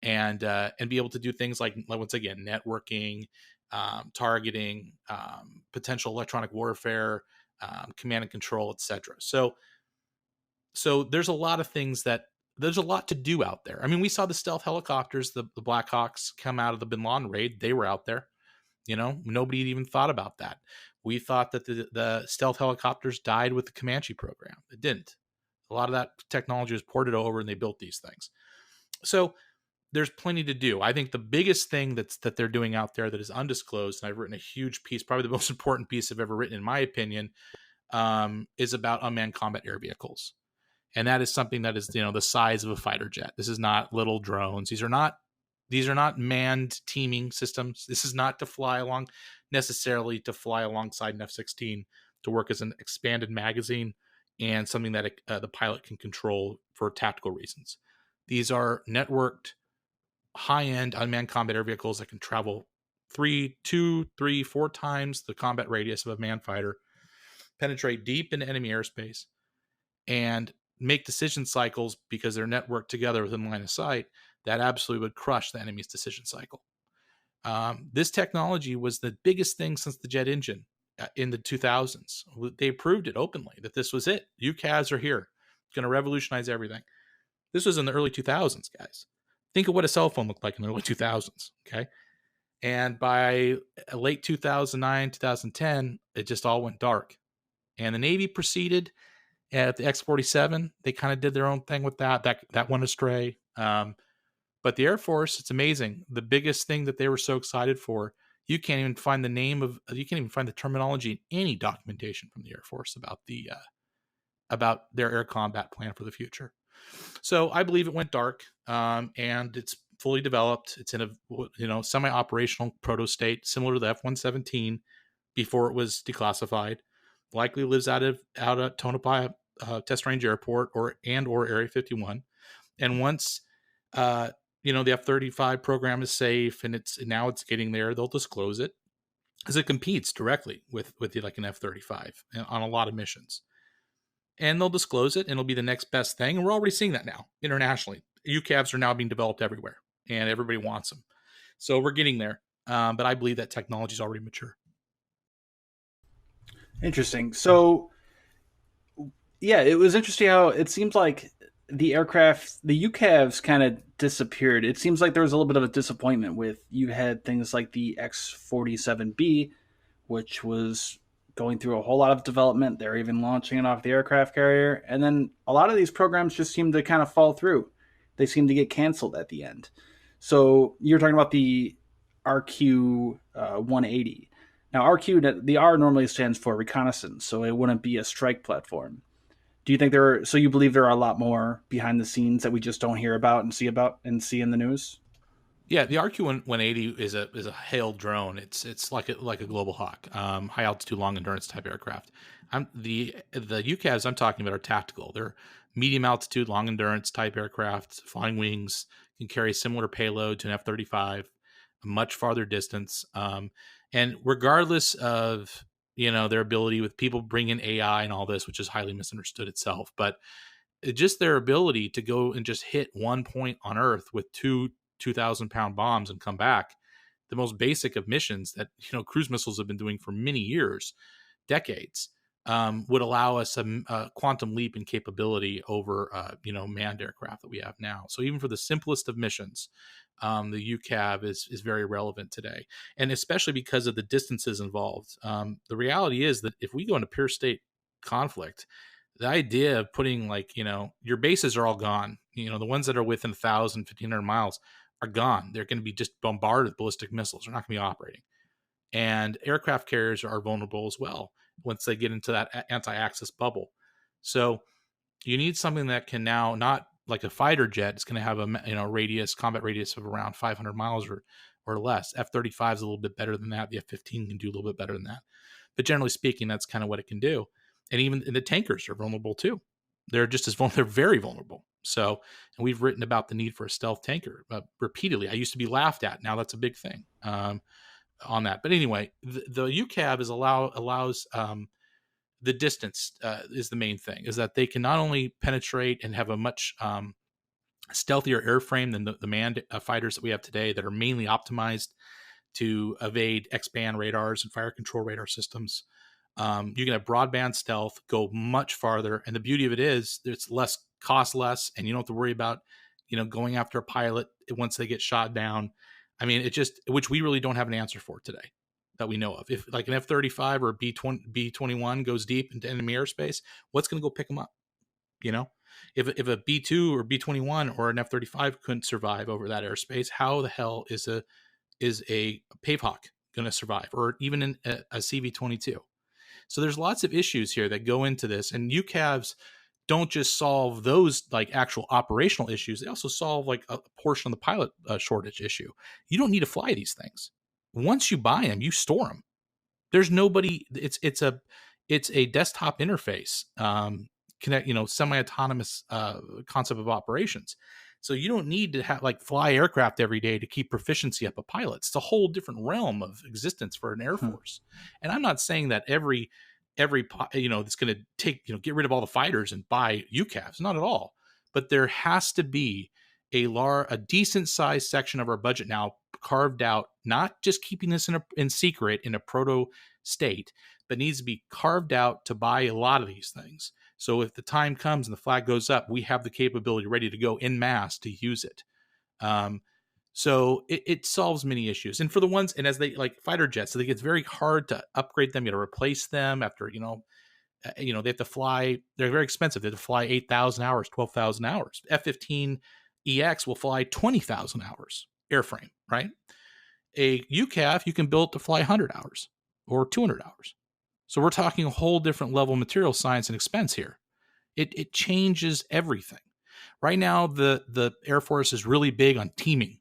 and be able to do things like once again, networking, targeting, potential electronic warfare, command and control, etc. So there's a lot of things there's a lot to do out there. I mean, we saw the stealth helicopters, the Black Hawks, come out of the Bin Laden raid. They were out there. Nobody had even thought about that. We thought that the stealth helicopters died with the Comanche program. It didn't. A lot of that technology was ported over, and they built these things. So there's plenty to do. I think the biggest thing that they're doing out there that is undisclosed, and I've written a huge piece, probably the most important piece I've ever written, in my opinion, is about unmanned combat air vehicles. And that is something that is, the size of a fighter jet. This is not little drones. These are not manned teaming systems. This is not necessarily to fly alongside an F-16, to work as an expanded magazine and something that the pilot can control for tactical reasons. These are networked, high-end unmanned combat air vehicles that can travel 2, 3, 4 times the combat radius of a manned fighter, penetrate deep into enemy airspace, and make decision cycles, because they're networked together within line of sight, that absolutely would crush the enemy's decision cycle. This technology was the biggest thing since the jet engine in the 2000s. They proved it openly that this was it. UCAVs are here. It's going to revolutionize everything. This was in the early 2000s, guys. Think of what a cell phone looked like in the early 2000s, okay? And by late 2009, 2010, it just all went dark. And the Navy proceeded at the X-47. They kind of did their own thing with that. That went astray. But the Air Force, it's amazing. The biggest thing that they were so excited for, you can't even find you can't even find the terminology in any documentation from the Air Force about their air combat plan for the future. So I believe it went dark, and it's fully developed. It's in a semi-operational proto state, similar to the F-117 before it was declassified. Likely lives out of Tonopah Test Range Airport or Area 51. And once the F-35 program is safe and it's getting there, they'll disclose it as it competes directly with like an F-35 on a lot of missions. And they'll disclose it, and it'll be the next best thing. And we're already seeing that now internationally. UCAVs are now being developed everywhere, and everybody wants them. So we're getting there. But I believe that technology is already mature. Interesting. So, yeah, it was interesting how it seems like the aircraft, the UCAVs kind of disappeared. It seems like there was a little bit of a disappointment with you had things like the X-47B, which was going through a whole lot of development. They're even launching it off the aircraft carrier. And then a lot of these programs just seem to kind of fall through. They seem to get canceled at the end. So you're talking about the RQ 180. Now, RQ, the R normally stands for reconnaissance, so it wouldn't be a strike platform. Do you think so you believe there are a lot more behind the scenes that we just don't hear about and see in the news? Yeah, the RQ-180 is a hailed drone. It's like a Global Hawk, high altitude, long endurance type aircraft. The UCAVs I'm talking about are tactical. They're medium altitude, long endurance type aircraft, flying wings, can carry similar payload to an F-35, a much farther distance. And regardless of their ability with people bringing AI and all this, which is highly misunderstood itself, but just their ability to go and just hit one point on Earth with 2,000-pound bombs and come back, the most basic of missions that cruise missiles have been doing for many years, decades, would allow us a quantum leap in capability over manned aircraft that we have now. So even for the simplest of missions, the UCAV is very relevant today, and especially because of the distances involved. The reality is that if we go into pure state conflict, the idea of putting your bases are all gone. The ones that are within 1,000, 1,500 miles are gone. They're going to be just bombarded with ballistic missiles. They're not going to be operating. And aircraft carriers are vulnerable as well once they get into that anti-access bubble. So you need something that can now, not like a fighter jet, it's going to have a combat radius of around 500 miles or less. F-35 is a little bit better than that. The F-15 can do a little bit better than that. But generally speaking, that's kind of what it can do. And even the tankers are vulnerable too. They're just as vulnerable. They're very vulnerable. So, and we've written about the need for a stealth tanker repeatedly. I used to be laughed at. Now that's a big thing on that. But anyway, the UCAV allows the distance is the main thing. Is that they can not only penetrate and have a much stealthier airframe than the manned fighters that we have today that are mainly optimized to evade X-band radars and fire control radar systems. You can have broadband stealth, go much farther, and the beauty of it is it's cost less, and you don't have to worry about going after a pilot once they get shot down. I mean, which we really don't have an answer for today that we know of. If like an F-35 or a B-21 goes deep into enemy airspace, what's going to go pick them up? If a B-2 or B-21 or an F-35 couldn't survive over that airspace, how the hell is a Pavehawk going to survive, or even a CV-22? So there's lots of issues here that go into this, and UCAVs don't just solve those like actual operational issues. They also solve like a portion of the pilot shortage issue. You don't need to fly these things. Once you buy them, you store them. There's nobody. It's a desktop interface, semi-autonomous concept of operations. So you don't need to fly aircraft every day to keep proficiency up of pilots. It's a whole different realm of existence for an Air Force. And I'm not saying that every it's going to get rid of all the fighters and buy UCAVs. Not at all. But there has to be a decent sized section of our budget now carved out, not just keeping this in secret in a proto state, but needs to be carved out to buy a lot of these things. So if the time comes and the flag goes up, we have the capability ready to go en masse to use it. So it solves many issues. And for the ones, and as they like fighter jets, so it's very hard to upgrade them. You got to replace them after, They have to fly. They're very expensive. They have to fly 8,000 hours, 12,000 hours. F-15EX will fly 20,000 hours airframe, right? A UCAV you can build to fly 100 hours or 200 hours. So we're talking a whole different level of material science and expense here. It changes everything. Right now, the Air Force is really big on teaming,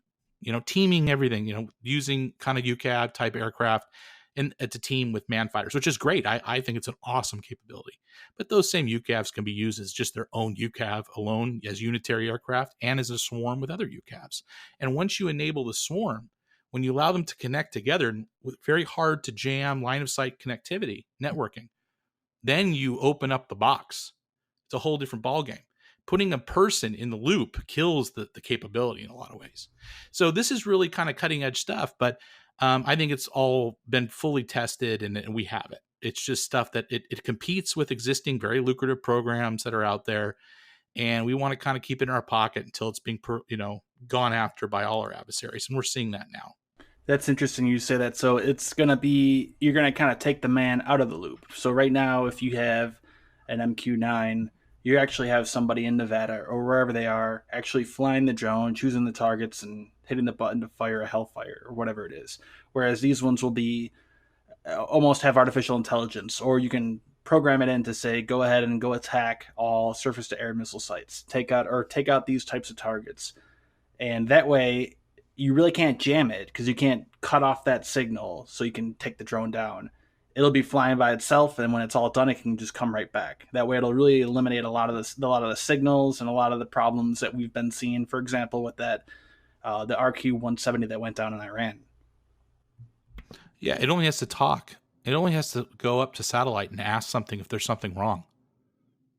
teaming everything, using kind of UCAV type aircraft and to team with man fighters, which is great. I think it's an awesome capability. But those same UCAVs can be used as just their own UCAV alone as unitary aircraft and as a swarm with other UCAVs. And once you enable the swarm, when you allow them to connect together with very hard to jam line of sight connectivity, networking, then you open up the box. It's a whole different ballgame. Putting a person in the loop kills the capability in a lot of ways. So this is really kind of cutting edge stuff, but I think it's all been fully tested and we have it. It's just stuff that it competes with existing very lucrative programs that are out there. And we want to kind of keep it in our pocket until it's being, gone after by all our adversaries. And we're seeing that now. That's interesting you say that. So it's going to be, you're going to kind of take the man out of the loop. So right now, if you have an MQ-9, you actually have somebody in Nevada or wherever they are actually flying the drone, choosing the targets, and hitting the button to fire a Hellfire or whatever it is. Whereas these ones will be almost have artificial intelligence, or you can program it in to say, go ahead and go attack all surface to air missile sites, take out these types of targets. And that way, you really can't jam it because you can't cut off that signal so you can take the drone down. It'll be flying by itself, and when it's all done, it can just come right back. That way, it'll really eliminate a lot of the signals and a lot of the problems that we've been seeing. For example, with that the RQ-170 that went down in Iran. Yeah, it only has to talk. It only has to go up to satellite and ask something if there's something wrong.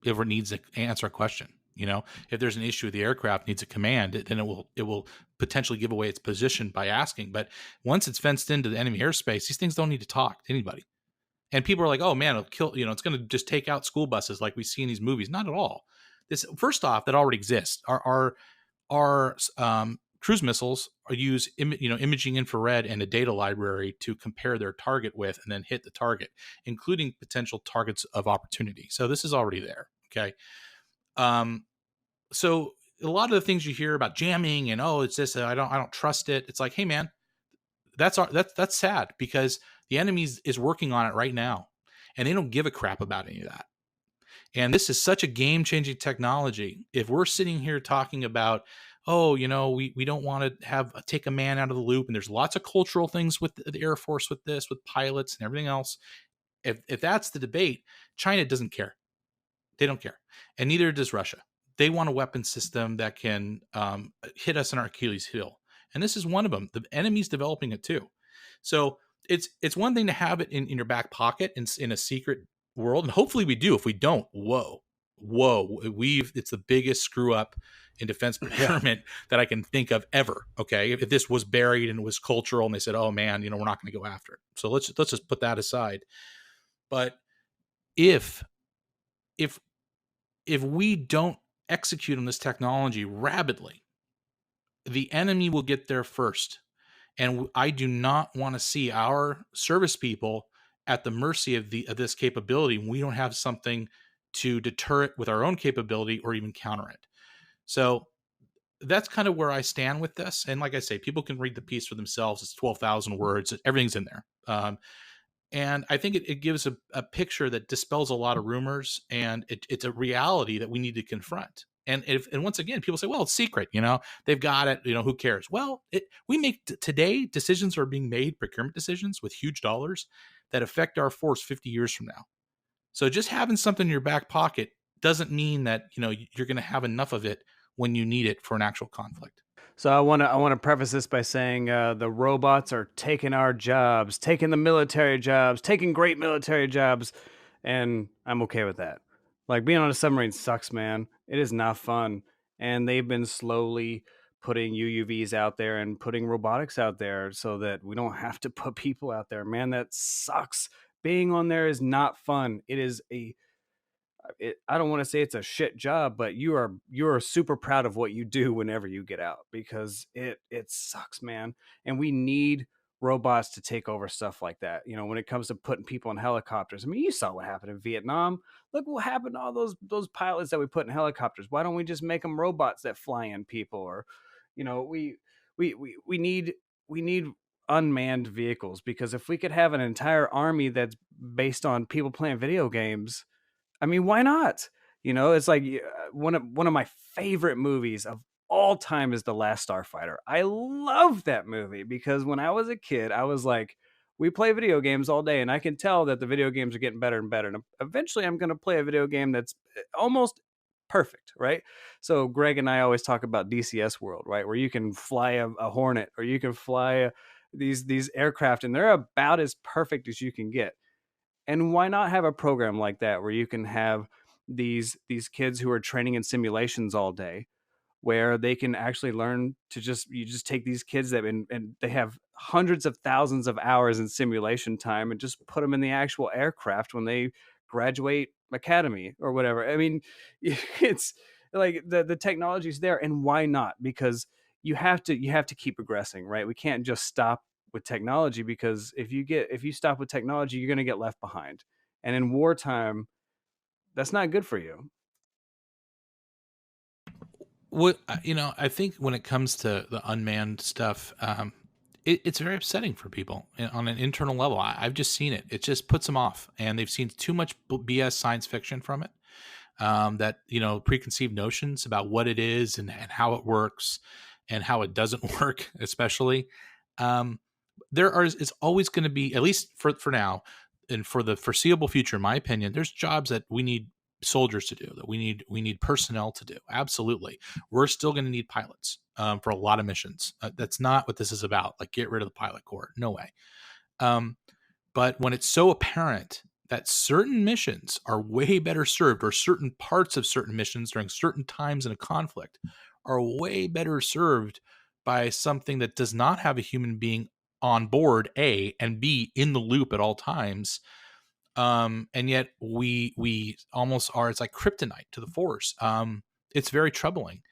If it needs to answer a question. If there's an issue with the aircraft, needs a command, then it will potentially give away its position by asking. But once it's fenced into the enemy airspace, these things don't need to talk to anybody. And people are like, "Oh man, it'll kill." It's going to just take out school buses like we see in these movies. Not at all. This first off, that already exists. Our cruise missiles use imaging infrared and a data library to compare their target with and then hit the target, including potential targets of opportunity. So this is already there. Okay. So a lot of the things you hear about jamming and it's this, I don't trust it. It's like, hey man, that's sad because the enemy is working on it right now and they don't give a crap about any of that. And this is such a game-changing technology. If we're sitting here talking about, we don't want to take a man out of the loop, and there's lots of cultural things with the Air Force with this, with pilots and everything else. If that's the debate, China doesn't care. They don't care. And neither does Russia. They want a weapon system that can hit us in our Achilles heel. And this is one of them. The enemy's developing it too. So it's one thing to have it in your back pocket in a secret world. And hopefully we do. If we don't, whoa, it's the biggest screw up in defense procurement that I can think of ever. Okay. If this was buried and it was cultural and they said, oh man, we're not going to go after it. So let's just put that aside. But if we don't execute on this technology rapidly, the enemy will get there first. And I do not want to see our service people at the mercy of this capability when we don't have something to deter it with our own capability or even counter it. So that's kind of where I stand with this. And like I say, people can read the piece for themselves. It's 12,000 words. Everything's in there. And I think it gives a picture that dispels a lot of rumors, and it's a reality that we need to confront. And once again, people say, well, it's secret, they've got it, who cares? Well, we make today decisions are being made, procurement decisions with huge dollars that affect our force 50 years from now. So just having something in your back pocket doesn't mean that, you're going to have enough of it when you need it for an actual conflict. So I want to preface this by saying the robots are taking our jobs, taking the military jobs, taking great military jobs, and I'm okay with that. Like, being on a submarine sucks, man. It is not fun. And they've been slowly putting UUVs out there and putting robotics out there so that we don't have to put people out there. Man, that sucks. Being on there is not fun. It is I don't want to say it's a shit job, but you are super proud of what you do whenever you get out, because it sucks, man. And we need robots to take over stuff like that. You know, when it comes to putting people in helicopters, I mean, you saw what happened in Vietnam. Look what happened to all those pilots that we put in helicopters. Why don't we just make them robots that fly in people? Or, you know, we need unmanned vehicles, because if we could have an entire army that's based on people playing video games, I mean, why not? You know, it's like one of my favorite movies of all time is The Last Starfighter. I love that movie because when I was a kid, I was like, we play video games all day, and I can tell that the video games are getting better and better. And eventually, I'm going to play a video game that's almost perfect, right? So Greg and I always talk about DCS World, right, where you can fly a Hornet, or you can fly these aircraft, and they're about as perfect as you can get. And why not have a program like that where you can have these kids who are training in simulations all day, where they can actually learn to you just take these kids that and they have hundreds of thousands of hours in simulation time, and just put them in the actual aircraft when they graduate academy or whatever. I mean, it's like the technology's there, and why not? Because you have to keep progressing, right? We can't just stop with technology, because if you stop with technology, you're going to get left behind. And in wartime, that's not good for you. What I think when it comes to the unmanned stuff, it's very upsetting for people on an internal level. I've just seen it. It just puts them off, and they've seen too much BS science fiction from it. That preconceived notions about what it is and how it works and how it doesn't work, especially. It's always going to be, at least for now and for the foreseeable future, in my opinion, there's jobs that we need soldiers to do, that we need personnel to do. Absolutely. We're still going to need pilots for a lot of missions. That's not what this is about. Like, get rid of the pilot corps. No way. But when it's so apparent that certain missions are way better served, or certain parts of certain missions during certain times in a conflict are way better served by something that does not have a human being on board, A, and B, in the loop at all times, and yet we almost are, it's like kryptonite to the force. It's very troubling.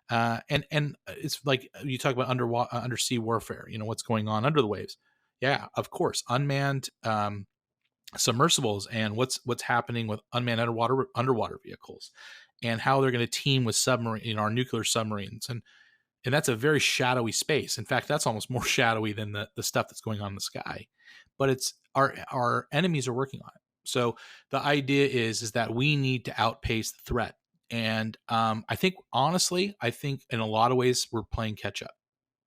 And it's like you talk about undersea warfare, what's going on under the waves. Yeah, of course, unmanned submersibles, and what's happening with unmanned underwater vehicles, and how they're going to team with our nuclear submarines, and that's a very shadowy space. In fact, that's almost more shadowy than the stuff that's going on in the sky. But it's our enemies are working on it. So the idea is that we need to outpace the threat. And I think in a lot of ways we're playing catch up,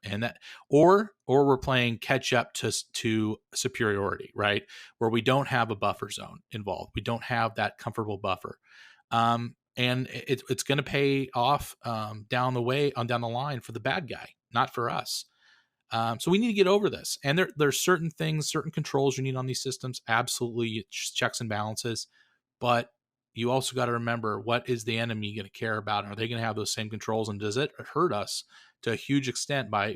and that or we're playing catch up to superiority, right? Where we don't have a buffer zone involved. We don't have that comfortable buffer. And it's going to pay off down the line for the bad guy, not for us. So we need to get over this. And there's certain things, certain controls you need on these systems. Absolutely, checks and balances. But you also got to remember, what is the enemy going to care about? Are they going to have those same controls? And does it hurt us to a huge extent by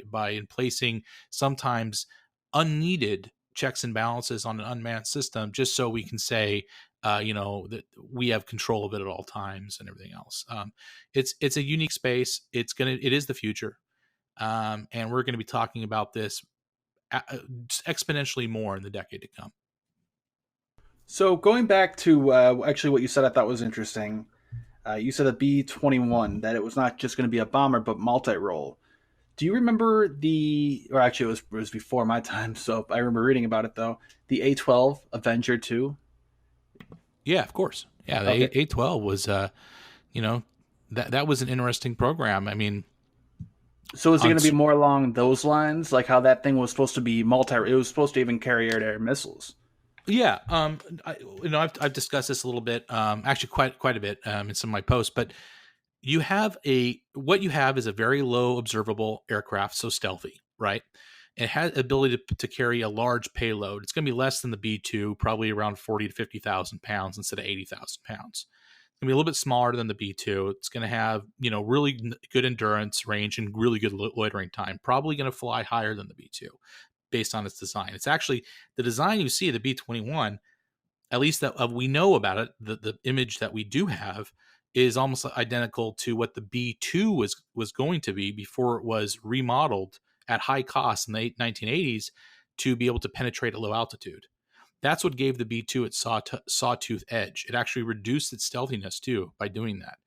placing sometimes unneeded checks and balances on an unmanned system, just so we can say, that we have control of it at all times and everything else. It's a unique space. It is the future. And we're going to be talking about this exponentially more in the decade to come. So going back to actually what you said, I thought was interesting. You said the B-21, that it was not just going to be a bomber, but multi-role. Do you remember or actually it was before my time, so I remember reading about it though, the A12 Avenger 2? Yeah, of course. Yeah, the okay. A12 was, that was an interesting program. I mean, so is it going to be more along those lines, like how that thing was supposed to be it was supposed to even carry air-to-air missiles? Yeah, I've discussed this a little bit, actually quite a bit in some of my posts. But what you have is a very low observable aircraft, so stealthy, right? It has ability to carry a large payload. It's going to be less than the B2, probably around 40 to 50,000 pounds instead of 80,000 pounds. It's going to be a little bit smaller than the B2. It's going to have really good endurance, range, and really good loitering time. Probably going to fly higher than the B2. Based on its design. It's actually the design you see, the B-21, at least that we know about it, the image that we do have is almost identical to what the B-2 was going to be before it was remodeled at high cost in the 1980s to be able to penetrate at low altitude. That's what gave the B2 its sawtooth edge. It actually reduced its stealthiness too by doing that.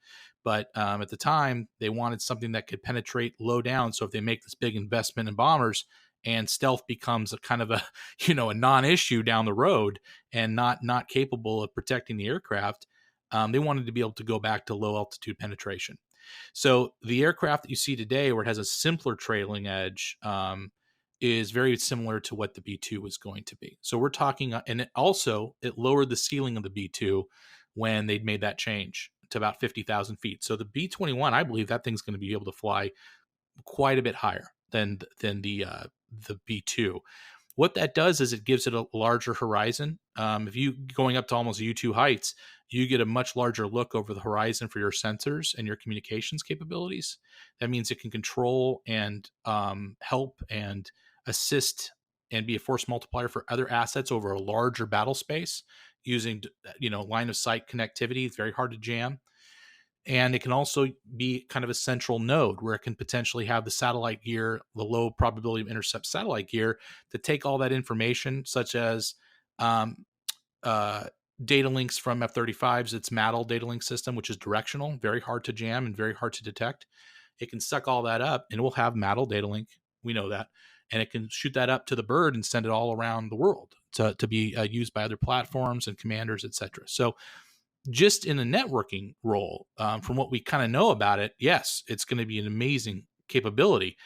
But at the time, they wanted something that could penetrate low down. So if they make this big investment in bombers and stealth becomes a kind of a, a non-issue down the road and not capable of protecting the aircraft, they wanted to be able to go back to low altitude penetration. So the aircraft that you see today, where it has a simpler trailing edge, is very similar to what the B2 was going to be. So we're talking, and it lowered the ceiling of the B2 when they'd made that change to about 50,000 feet. So the B-21, I believe that thing's going to be able to fly quite a bit higher than the B2. What that does is it gives it a larger horizon. If you going up to almost U2 heights, you get a much larger look over the horizon for your sensors and your communications capabilities. That means it can control and help and assist and be a force multiplier for other assets over a larger battle space using, line of sight connectivity. It's very hard to jam. And it can also be kind of a central node where it can potentially have the satellite gear, the low probability of intercept satellite gear, to take all that information, such as data links from F-35's, its MADL data link system, which is directional, very hard to jam and very hard to detect. It can suck all that up, and we'll have MADL data link. We know that. And it can shoot that up to the bird and send it all around the world to be used by other platforms and commanders, etc. So just in a networking role, from what we kind of know about it, yes, it's going to be an amazing capability.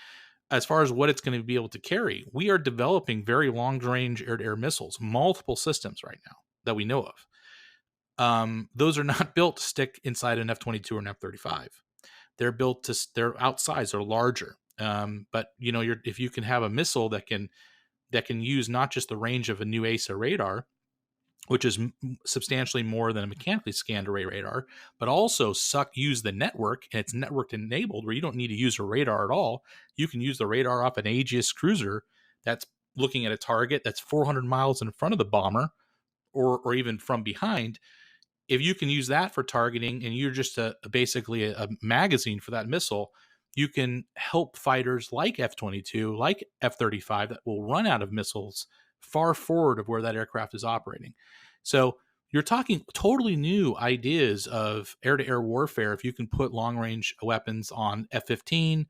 As far as what it's going to be able to carry, we are developing very long-range air-to-air missiles, multiple systems right now that we know of. Those are not built to stick inside an F-22 or an F-35. They're built they're outsized, they're larger. But if you can have a missile that can use not just the range of a new ASA radar, which is substantially more than a mechanically scanned array radar, but also use the network, and it's network enabled where you don't need to use a radar at all. You can use the radar off an Aegis cruiser that's looking at a target that's 400 miles in front of the bomber or even from behind. If you can use that for targeting and you're just basically a magazine for that missile, you can help fighters like F-22, like F-35 that will run out of missiles far forward of where that aircraft is operating. So you're talking totally new ideas of air-to-air warfare if you can put long-range weapons on F-15,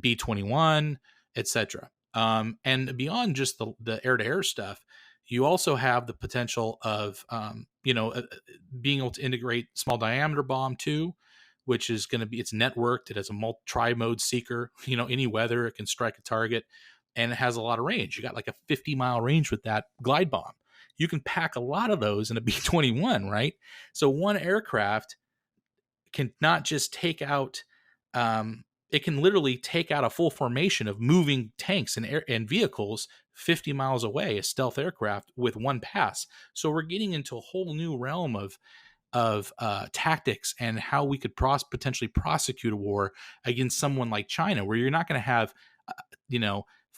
B-21, etc. And beyond just the air-to-air stuff, you also have the potential of being able to integrate small diameter bomb too, which is going to be, it's networked. It has a tri-mode seeker. Any weather, it can strike a target. And it has a lot of range. You got like a 50-mile range with that glide bomb. You can pack a lot of those in a B-21, right? So one aircraft can not just take out, it can literally take out a full formation of moving tanks and vehicles 50 miles away, a stealth aircraft, with one pass. So we're getting into a whole new realm of tactics and how we could potentially prosecute a war against someone like China, where you're not going to have,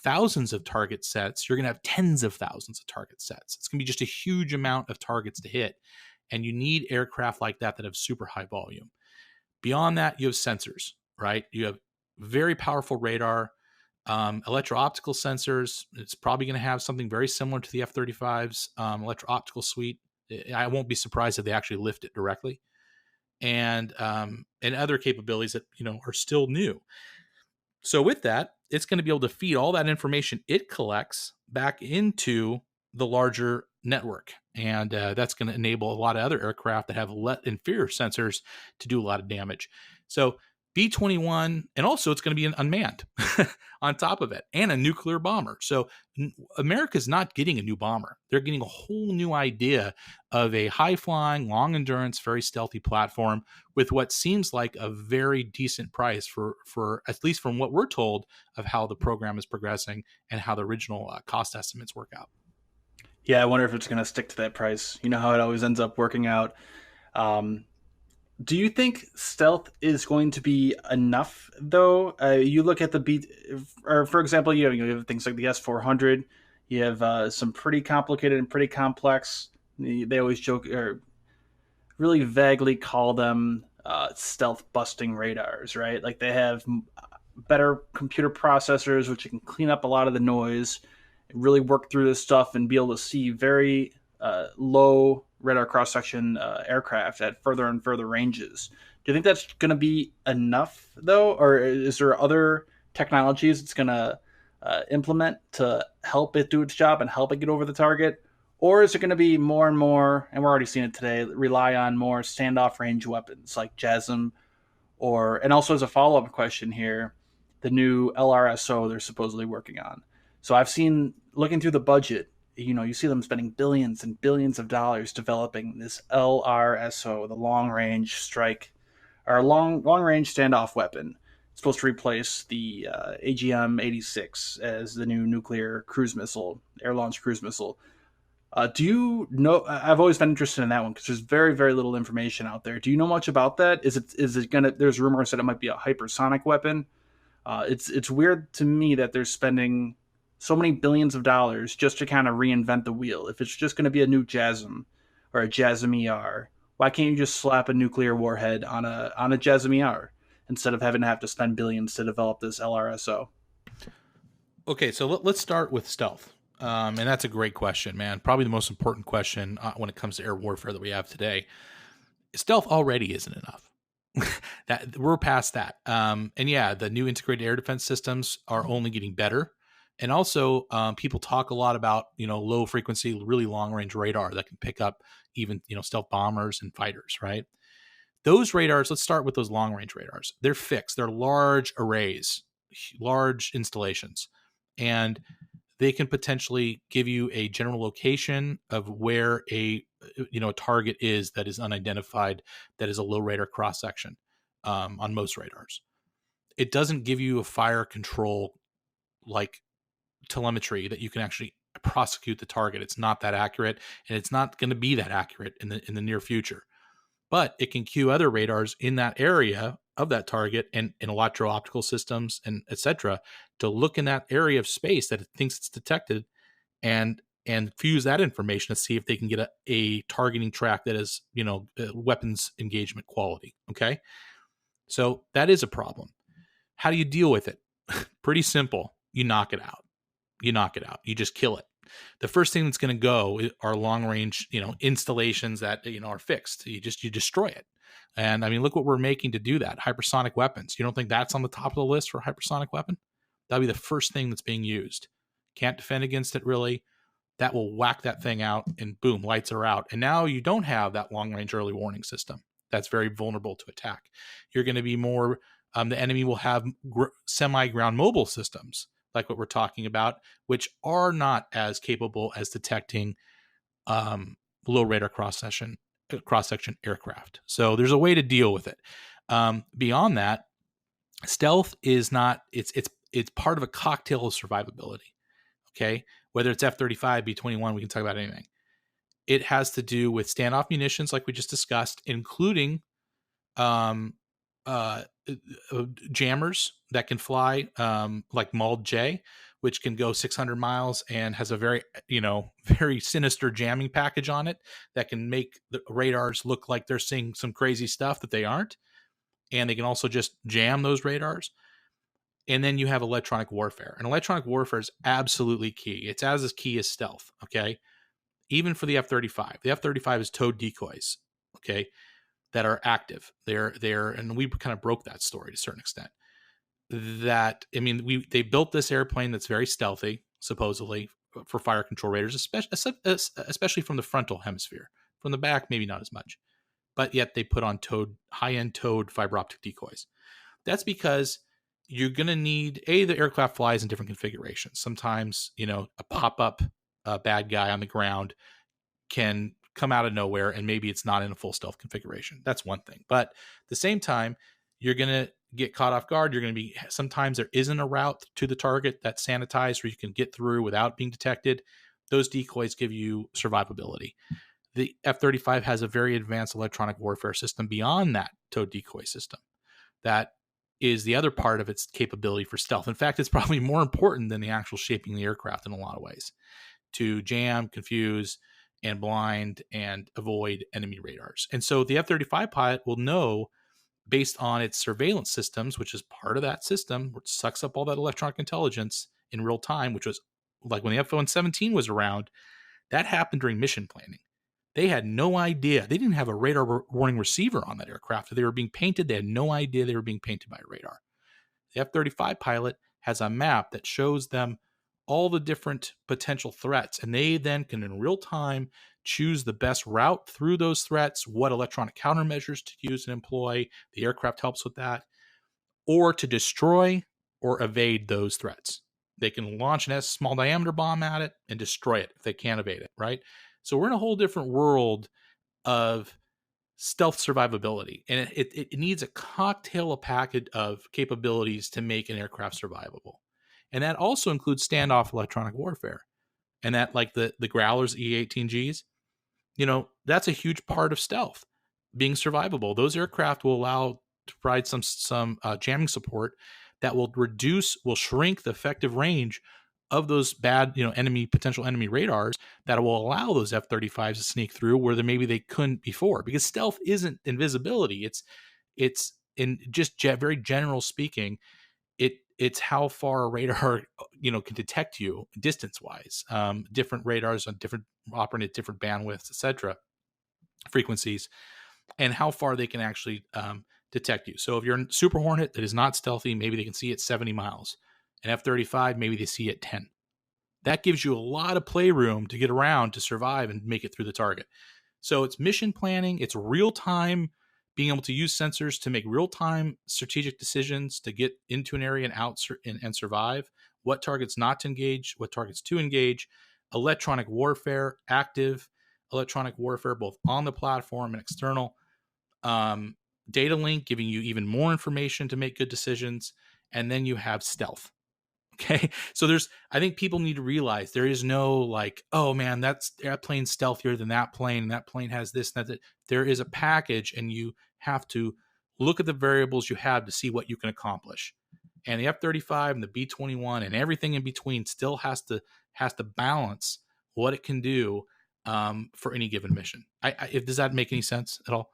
thousands of target sets. You're going to have tens of thousands of target sets. It's going to be just a huge amount of targets to hit. And you need aircraft like that have super high volume. Beyond that, you have sensors, right? You have very powerful radar, electro-optical sensors. It's probably going to have something very similar to the F-35's electro-optical suite. I won't be surprised if they actually lift it directly. And other capabilities that, are still new. So with that, it's going to be able to feed all that information it collects back into the larger network. And that's going to enable a lot of other aircraft that have inferior sensors to do a lot of damage. So B-21, and also it's going to be an unmanned on top of it, and a nuclear bomber. So America's not getting a new bomber. They're getting a whole new idea of a high-flying, long-endurance, very stealthy platform with what seems like a very decent price for at least from what we're told of how the program is progressing and how the original cost estimates work out. Yeah, I wonder if it's going to stick to that price. You know how it always ends up working out. Do you think stealth is going to be enough, though? You look at or for example, you have things like the S-400. You have some pretty complicated and pretty complex. They always joke or really vaguely call them stealth busting radars, right? Like they have better computer processors, which can clean up a lot of the noise really work through this stuff and be able to see very low radar cross section aircraft at further and further ranges. Do you think that's going to be enough, though, or is there other technologies it's going to implement to help it do its job and help it get over the target? Or is it going to be more and more, and we're already seeing it today, rely on more standoff range weapons like JASM, or, and also as a follow up question here, the new LRSO they're supposedly working on. So I've seen, looking through the budget, you see them spending billions and billions of dollars developing this LRSO, the long range strike, or long range standoff weapon. It's supposed to replace the AGM 86 as the new nuclear cruise missile, air launched cruise missile. Do you know? I've always been interested in that one because there's very, very little information out there. Do you know much about that? Is it gonna? There's rumors that it might be a hypersonic weapon. It's weird to me that they're spending so many billions of dollars just to kind of reinvent the wheel. If it's just going to be a new JASM or a JASM ER, why can't you just slap a nuclear warhead on a JASM ER instead of having to have to spend billions to develop this LRSO? Okay, so let's start with stealth. And that's a great question, man. Probably the most important question when it comes to air warfare that we have today. Stealth already isn't enough. That we're past that. And yeah, the new integrated air defense systems are only getting better. And also, people talk a lot about low frequency, really long range radar that can pick up even stealth bombers and fighters, right? Those radars. Let's start with those long range radars. They're fixed. They're large arrays, large installations, and they can potentially give you a general location of where a target is that is unidentified, that is a low radar cross section on most radars. It doesn't give you a fire control like telemetry that you can actually prosecute the target. It's not that accurate, and it's not going to be that accurate in the near future. But it can cue other radars in that area of that target and in electro-optical systems and etc. to look in that area of space that it thinks it's detected and fuse that information to see if they can get a targeting track that is weapons engagement quality. Okay, so that is a problem. How do you deal with it? Pretty simple. You knock it out. You just kill it. The first thing that's going to go are long range installations that are fixed. You destroy it. And I mean, look what we're making to do that. Hypersonic weapons. You don't think that's on the top of the list for a hypersonic weapon? That'll be the first thing that's being used. Can't defend against it really. That will whack that thing out and boom, lights are out. And now you don't have that long range early warning system. That's very vulnerable to attack. You're going to be more, the enemy will have semi-ground mobile systems like what we're talking about, which are not as capable as detecting low radar cross section aircraft. So there's a way to deal with it. Beyond that, stealth is not. It's part of a cocktail of survivability. Okay, whether it's F-35, B-21, we can talk about anything. It has to do with standoff munitions, like we just discussed, including jammers that can fly, like Mauled J, which can go 600 miles and has a very, very sinister jamming package on it that can make the radars look like they're seeing some crazy stuff that they aren't. And they can also just jam those radars. And then you have electronic warfare. And electronic warfare is absolutely key. It's as key as stealth, okay? Even for the F-35. The F-35 is towed decoys, okay, that are active. They're, and we kind of broke that story to a certain extent. That, I mean, they built this airplane that's very stealthy, supposedly, for fire control radars, especially from the frontal hemisphere. From the back, maybe not as much. But yet they put on high-end towed fiber optic decoys. That's because you're going to need, the aircraft flies in different configurations. Sometimes, a pop-up bad guy on the ground can come out of nowhere and maybe it's not in a full stealth configuration. That's one thing. But at the same time, you're going to get caught off guard. You're going to be, sometimes there isn't a route to the target that's sanitized where you can get through without being detected. Those decoys give you survivability. The F-35 has a very advanced electronic warfare system beyond that towed decoy system. That is the other part of its capability for stealth. In fact, it's probably more important than the actual shaping the aircraft in a lot of ways, to jam, confuse, and blind and avoid enemy radars. And so the F-35 pilot will know, based on its surveillance systems, which is part of that system, which sucks up all that electronic intelligence in real time, which was like when the F-117 was around, that happened during mission planning. They had no idea. They didn't have a radar warning receiver on that aircraft. They were being painted. They had no idea they were being painted by a radar. The F-35 pilot has a map that shows them all the different potential threats, and they then can in real time choose the best route through those threats, what electronic countermeasures to use and employ. The aircraft helps with that, or to destroy or evade those threats. They can launch a small diameter bomb at it and destroy it if they can't evade it, right? So we're in a whole different world of stealth survivability, and it needs a cocktail of package of capabilities to make an aircraft survivable. And that also includes standoff electronic warfare. And that, like the Growlers E-18Gs, that's a huge part of stealth, being survivable. Those aircraft will allow to provide some jamming support that will shrink the effective range of those bad, potential enemy radars, that will allow those F-35s to sneak through where maybe they couldn't before. Because stealth isn't invisibility. It's in just very general speaking, it's how far a radar can detect you distance wise. Different radars on different operating at different bandwidths, etc., frequencies, and how far they can actually detect you. So if you're a Super Hornet that is not stealthy, maybe they can see at 70 miles. An F-35, maybe they see at 10. That gives you a lot of playroom to get around to survive and make it through the target. So it's mission planning, it's real time, being able to use sensors to make real time strategic decisions to get into an area and out and survive, what targets not to engage, what targets to engage, electronic warfare, active electronic warfare, both on the platform and external, data link, giving you even more information to make good decisions. And then you have stealth. Okay. So I think people need to realize there is no like, oh man, that plane's stealthier than that plane, and that plane has this and that. There is a package, and you have to look at the variables you have to see what you can accomplish. And the F-35 and the B-21 and everything in between still has to balance what it can do for any given mission. Does that make any sense at all?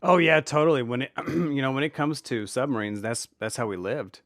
Oh yeah, totally. When it when it comes to submarines, that's how we lived.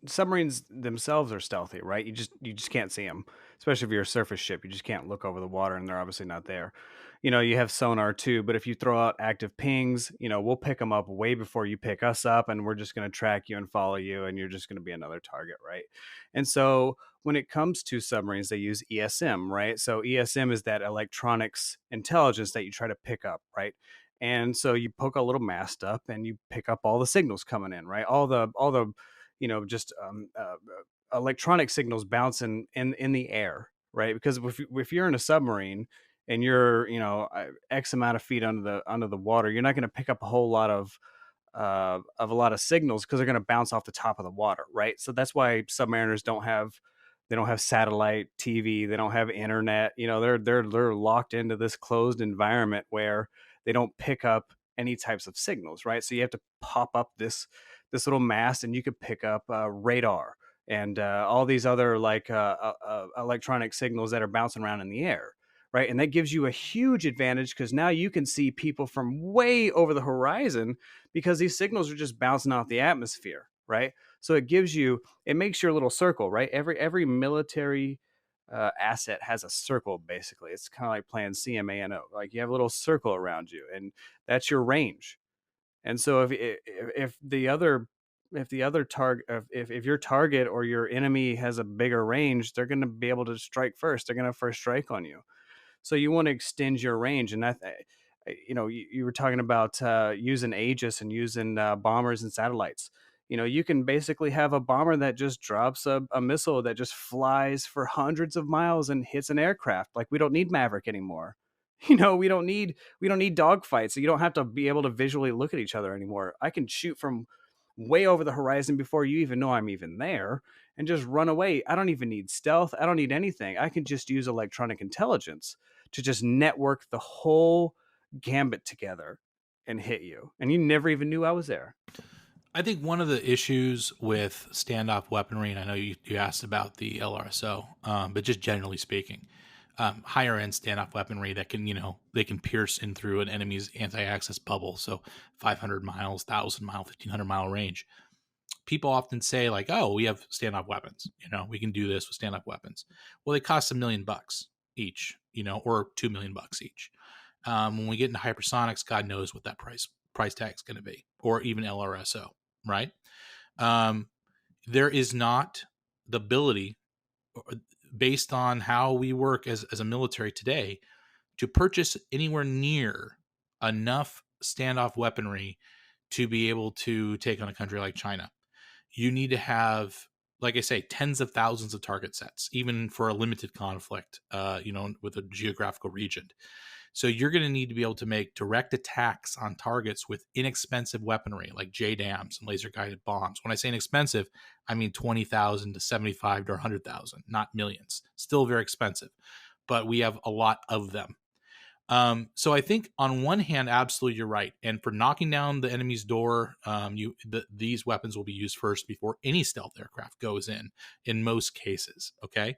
Submarines themselves are stealthy, right? You just can't see them, especially if you're a surface ship. You just can't look over the water, and they're obviously not there. You have sonar too, but if you throw out active pings, we'll pick them up way before you pick us up, and we're just going to track you and follow you, and you're just going to be another target, right? And so when it comes to submarines, they use ESM, right? So ESM is that electronics intelligence that you try to pick up, right? And so you poke a little mast up, and you pick up all the signals coming in, right? All the just electronic signals bouncing in the air, right? Because if you're in a submarine and you're X amount of feet under the water, you're not going to pick up a whole lot of a lot of signals, because they're going to bounce off the top of the water, right? So that's why submariners don't have satellite TV, they don't have internet. They're locked into this closed environment where they don't pick up any types of signals, right? So you have to pop up this little mast, and you could pick up radar and all these other electronic signals that are bouncing around in the air, right? And that gives you a huge advantage, because now you can see people from way over the horizon, because these signals are just bouncing off the atmosphere, right? So it makes your little circle, right? Every military asset has a circle. Basically, it's kind of like playing CMANO. Like, you have a little circle around you, and that's your range. And so if your target or your enemy has a bigger range, they're going to be able to strike first. They're going to first strike on you. So you want to extend your range. And that, you were talking about using Aegis and using bombers and satellites. You can basically have a bomber that just drops a missile that just flies for hundreds of miles and hits an aircraft. Like, we don't need Maverick anymore. We don't need dogfights. So you don't have to be able to visually look at each other anymore. I can shoot from way over the horizon before you even know I'm even there, and just run away. I don't even need stealth. I don't need anything. I can just use electronic intelligence to just network the whole gambit together and hit you, and you never even knew I was there. I think one of the issues with standoff weaponry, and I know you asked about the LRSO, but just generally speaking, higher end standoff weaponry that can, they can pierce in through an enemy's anti-access bubble. So 500 miles, 1,000 mile, 1,500 mile range. people often say like, "Oh, we have standoff weapons. We can do this with standoff weapons." Well, they cost $1 million each, or $2 million each. When we get into hypersonics, God knows what that price tag is going to be, or even LRSO, right? There is not the ability, based on how we work as a military today, to purchase anywhere near enough standoff weaponry to be able to take on a country like China. You need to have, like I say, tens of thousands of target sets, even for a limited conflict, with a geographical region. So you're going to need to be able to make direct attacks on targets with inexpensive weaponry like JDAMs and laser guided bombs. When I say inexpensive, I mean 20,000 to 75 to 100,000, not millions. Still very expensive, but we have a lot of them. So I think on one hand, absolutely you're right. And for knocking down the enemy's door, these weapons will be used first before any stealth aircraft goes in most cases. Okay.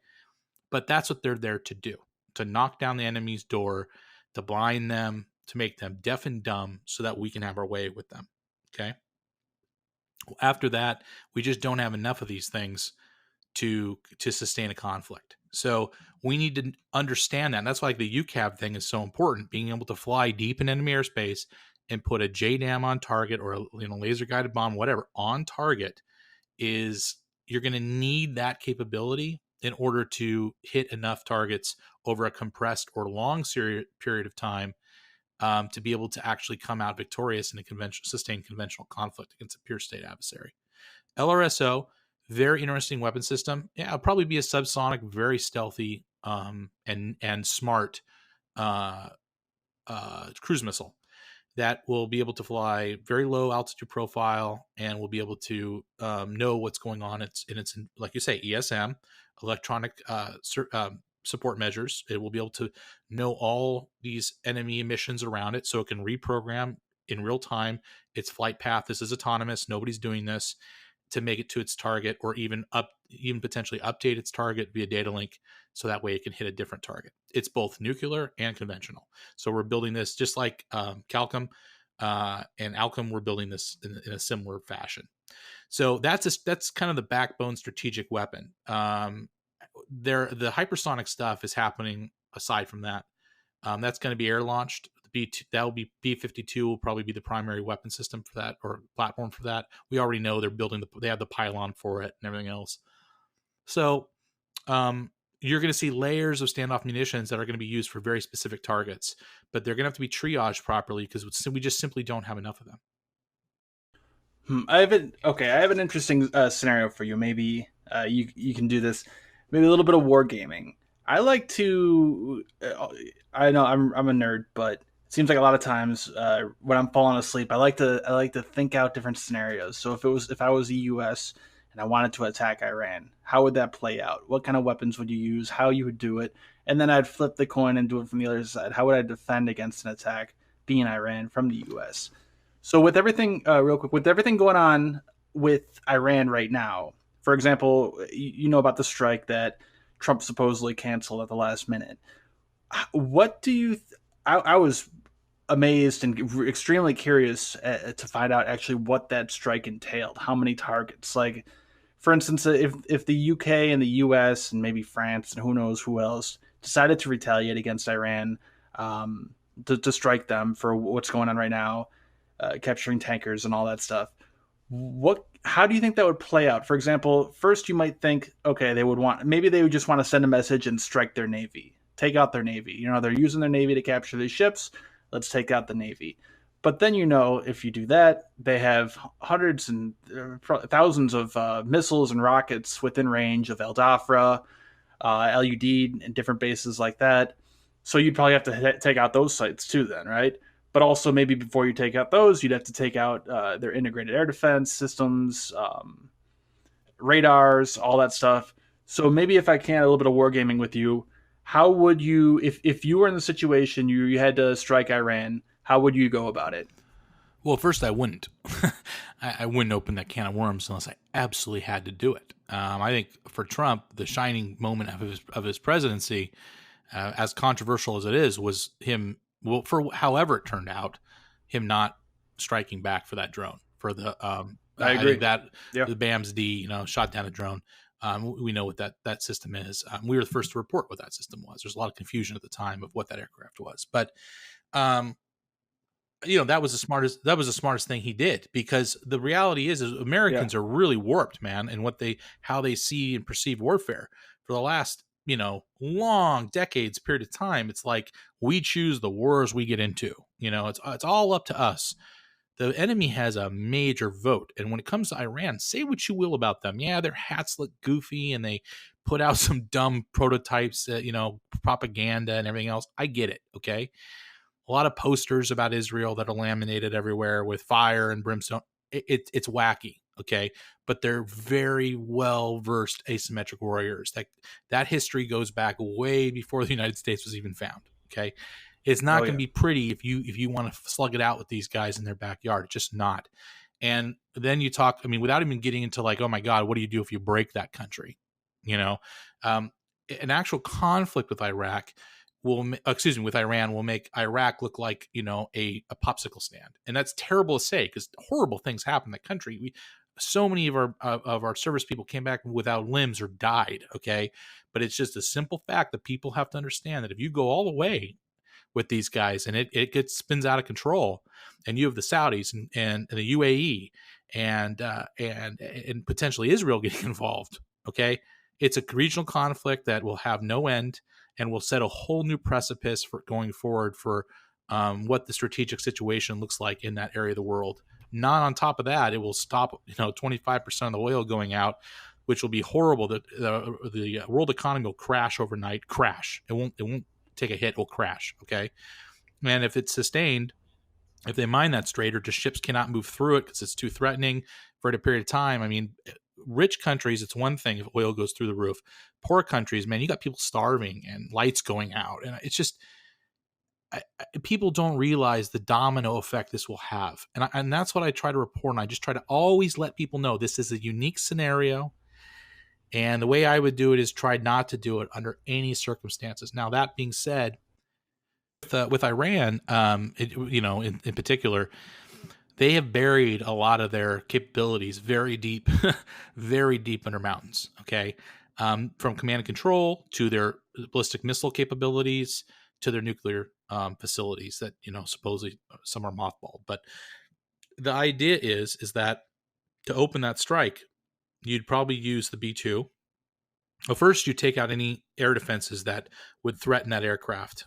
But that's what they're there to do, to knock down the enemy's door, to blind them, to make them deaf and dumb so that we can have our way with them. Okay. After that, we just don't have enough of these things to sustain a conflict. So we need to understand that. And that's why the UCAV thing is so important. Being able to fly deep in enemy airspace and put a JDAM on target, or a laser guided bomb, whatever, on target, is you're going to need that capability in order to hit enough targets over a compressed or long period of time, to be able to actually come out victorious in a sustained conventional conflict against a pure state adversary. LRSO, very interesting weapon system. Yeah, it'll probably be a subsonic, very stealthy, and smart cruise missile that will be able to fly very low altitude profile and will be able to know what's going on. It's like you say, ESM, electronic support measures. It will be able to know all these enemy emissions around it, so it can reprogram in real time its flight path. This is autonomous. Nobody's doing this, to make it to its target, or even potentially update its target via data link, so that way it can hit a different target. It's both nuclear and conventional. So we're building this just like Calcom and Alcom. We're building this in a similar fashion. So that's kind of the backbone strategic weapon. The hypersonic stuff is happening aside from that. That's going to be air launched. That will be B-52 will probably be the primary weapon system for that, or platform for that. We already know they're building they have the pylon for it and everything else. So you're going to see layers of standoff munitions that are going to be used for very specific targets, but they're going to have to be triaged properly because we just simply don't have enough of them. I have an interesting scenario for you. Maybe you can do this. Maybe a little bit of wargaming. I like to. I know I'm a nerd, but it seems like a lot of times when I'm falling asleep, I like to think out different scenarios. So if I was the U.S. and I wanted to attack Iran, how would that play out? What kind of weapons would you use? How you would do it? And then I'd flip the coin and do it from the other side. How would I defend against an attack being Iran from the U.S.? So with everything, real quick, with everything going on with Iran right now, for example, you know about the strike that Trump supposedly canceled at the last minute. What do you? I was amazed and extremely curious to find out actually what that strike entailed. How many targets? Like, for instance, if the UK and the US and maybe France and who knows who else decided to retaliate against Iran, to strike them for what's going on right now, capturing tankers and all that stuff. How do you think that would play out? For example, first you might think, okay, they would just want to send a message and strike their navy, take out their navy. You know, they're using their navy to capture these ships. Let's take out the navy. But then, if you do that, they have hundreds and thousands of missiles and rockets within range of El Dafra, LUD, and different bases like that. So you'd probably have to take out those sites too then, right? But also maybe before you take out those, you'd have to take out their integrated air defense systems, radars, all that stuff. So maybe if I can, a little bit of wargaming with you, how would you, if you were in the situation, you had to strike Iran, how would you go about it? Well, first I wouldn't. I wouldn't open that can of worms unless I absolutely had to do it. I think for Trump, the shining moment of his presidency, as controversial as it is, was him. For however it turned out, him not striking back for that drone, for the I I think agree. that Yeah. the BAMS-D, shot down a drone. We know what that system is. We were the first to report what that system was. There's a lot of confusion at the time of what that aircraft was, but um, that was the smartest thing he did, because the reality is Yeah. Americans are really warped, man, and how they see and perceive warfare for the last long decades period of time. It's like we choose the wars we get into. It's all up to us. The enemy has a major vote, and when it comes to Iran, say what you will about them. Yeah, their hats look goofy and they put out some dumb prototypes, propaganda and everything else. I get it. Okay, a lot of posters about Israel that are laminated everywhere with fire and brimstone. It's wacky, okay, but they're very well versed asymmetric warriors. That history goes back way before the United States was even found. Okay, it's Oh not going to yeah. be pretty if you want to slug it out with these guys in their backyard. It's just not. And then you talk. I mean, without even getting into like, oh my God, what do you do if you break that country? You know, um, an actual conflict with Iraq with Iran will make Iraq look like, a popsicle stand. And that's terrible to say because horrible things happen in that country. So many of our service people came back without limbs or died. Okay. But it's just a simple fact that people have to understand that if you go all the way with these guys and it gets spins out of control, and you have the Saudis and the UAE and potentially Israel getting involved. Okay. It's a regional conflict that will have no end and will set a whole new precipice for going forward for what the strategic situation looks like in that area of the world. Not on top of that, it will stop 25% of the oil going out, which will be horrible. The world economy will crash overnight. Crash. It won't take a hit. It will crash. Okay, and if it's sustained, if they mine that strait or just ships cannot move through it because it's too threatening for a period of time. I mean, rich countries, it's one thing if oil goes through the roof. Poor countries, man, you got people starving and lights going out, and it's just people don't realize the domino effect this will have, and that's what I try to report. And I just try to always let people know this is a unique scenario, and the way I would do it is try not to do it under any circumstances. Now, that being said, with Iran, in particular, they have buried a lot of their capabilities very deep, very deep under mountains. Okay, from command and control to their ballistic missile capabilities to their nuclear facilities that supposedly some are mothballed. But the idea is that to open that strike, you'd probably use the B-2. Well, first, you take out any air defenses that would threaten that aircraft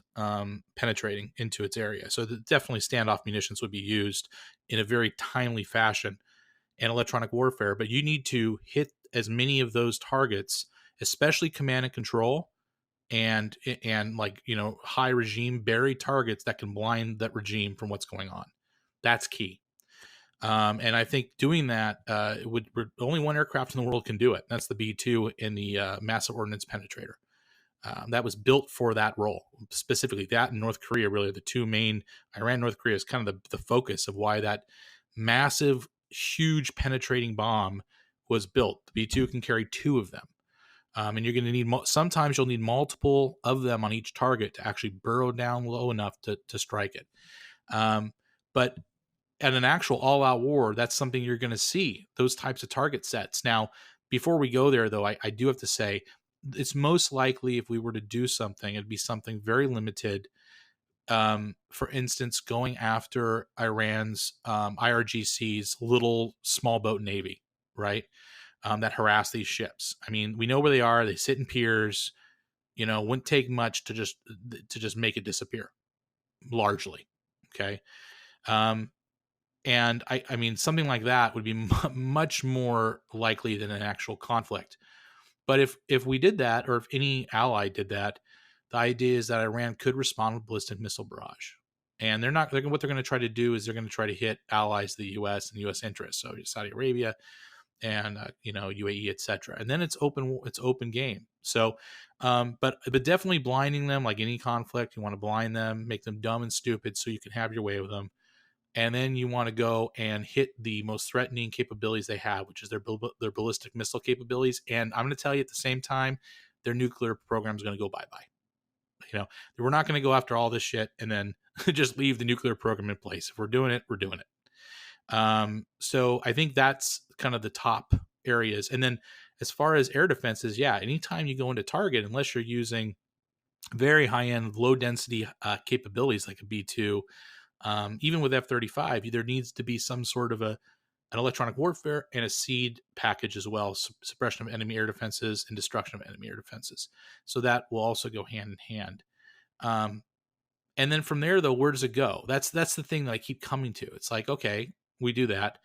penetrating into its area. So definitely standoff munitions would be used in a very timely fashion in electronic warfare. But you need to hit as many of those targets, especially command and control, and like high regime buried targets that can blind that regime from what's going on. That's key. And I think doing that would only one aircraft in the world can do it. That's the B-2 in the Massive Ordnance Penetrator. That was built for that role. Specifically, that and North Korea really are the two main. Iran, North Korea is kind of the focus of why that massive, huge penetrating bomb was built. The B-2 can carry two of them. And you're going to need, sometimes you'll need multiple of them on each target to actually burrow down low enough to strike it. But at an actual all-out war, that's something you're going to see, those types of target sets. Now, before we go there, though, I do have to say, it's most likely if we were to do something, it'd be something very limited. For instance, going after Iran's IRGC's little small boat navy, right? That harass these ships. I mean, we know where they are. They sit in piers. Wouldn't take much to just make it disappear, largely. Okay. And I mean, something like that would be much more likely than an actual conflict. But if we did that, or if any ally did that, the idea is that Iran could respond with ballistic missile barrage. And what they're going to try to do is they're going to try to hit allies of the U.S. and U.S. interests, so Saudi Arabia and UAE, etc. And then it's open game. So, but definitely blinding them, like any conflict, you want to blind them, make them dumb and stupid, so you can have your way with them. And then you want to go and hit the most threatening capabilities they have, which is their ballistic missile capabilities. And I'm going to tell you at the same time, their nuclear program is going to go bye-bye. We're not going to go after all this shit and then just leave the nuclear program in place. If we're doing it, we're doing it. So I think that's kind of the top areas. And then as far as air defenses, yeah, anytime you go into target, unless you're using very high end, low density capabilities like a B2, even with F-35, there needs to be some sort of an electronic warfare and a seed package as well, suppression of enemy air defenses and destruction of enemy air defenses. So that will also go hand in hand. And then from there, though, where does it go? That's the thing that I keep coming to. It's like, okay, we do that,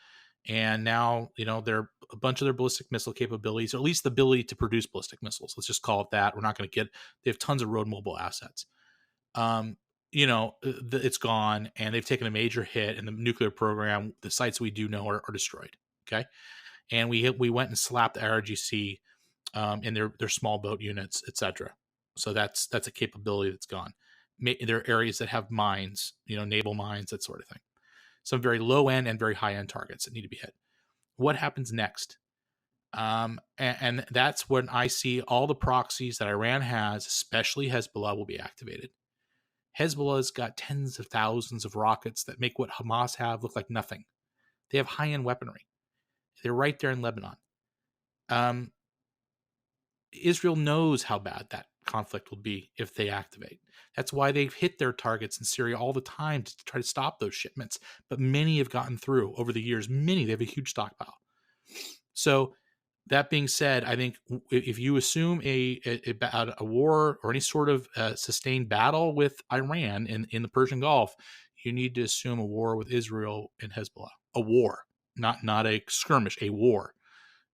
and now they're a bunch of their ballistic missile capabilities, or at least the ability to produce ballistic missiles. Let's just call it that. We're not going to get. They have tons of road mobile assets. It's gone, and they've taken a major hit in the nuclear program. The sites we do know are destroyed. Okay, and we went and slapped the IRGC in their small boat units, etc. So that's a capability that's gone. There are areas that have mines, naval mines, that sort of thing. Some very low end and very high end targets that need to be hit. What happens next? And that's when I see all the proxies that Iran has, especially Hezbollah, will be activated. Hezbollah's got tens of thousands of rockets that make what Hamas have look like nothing. They have high end weaponry. They're right there in Lebanon. Israel knows how bad that conflict will be if they activate. That's why they've hit their targets in Syria all the time to try to stop those shipments. But many have gotten through over the years. Many, they have a huge stockpile. So that being said, I think if you assume a war or any sort of sustained battle with Iran in the Persian Gulf, you need to assume a war with Israel and Hezbollah. A war, not a skirmish, a war.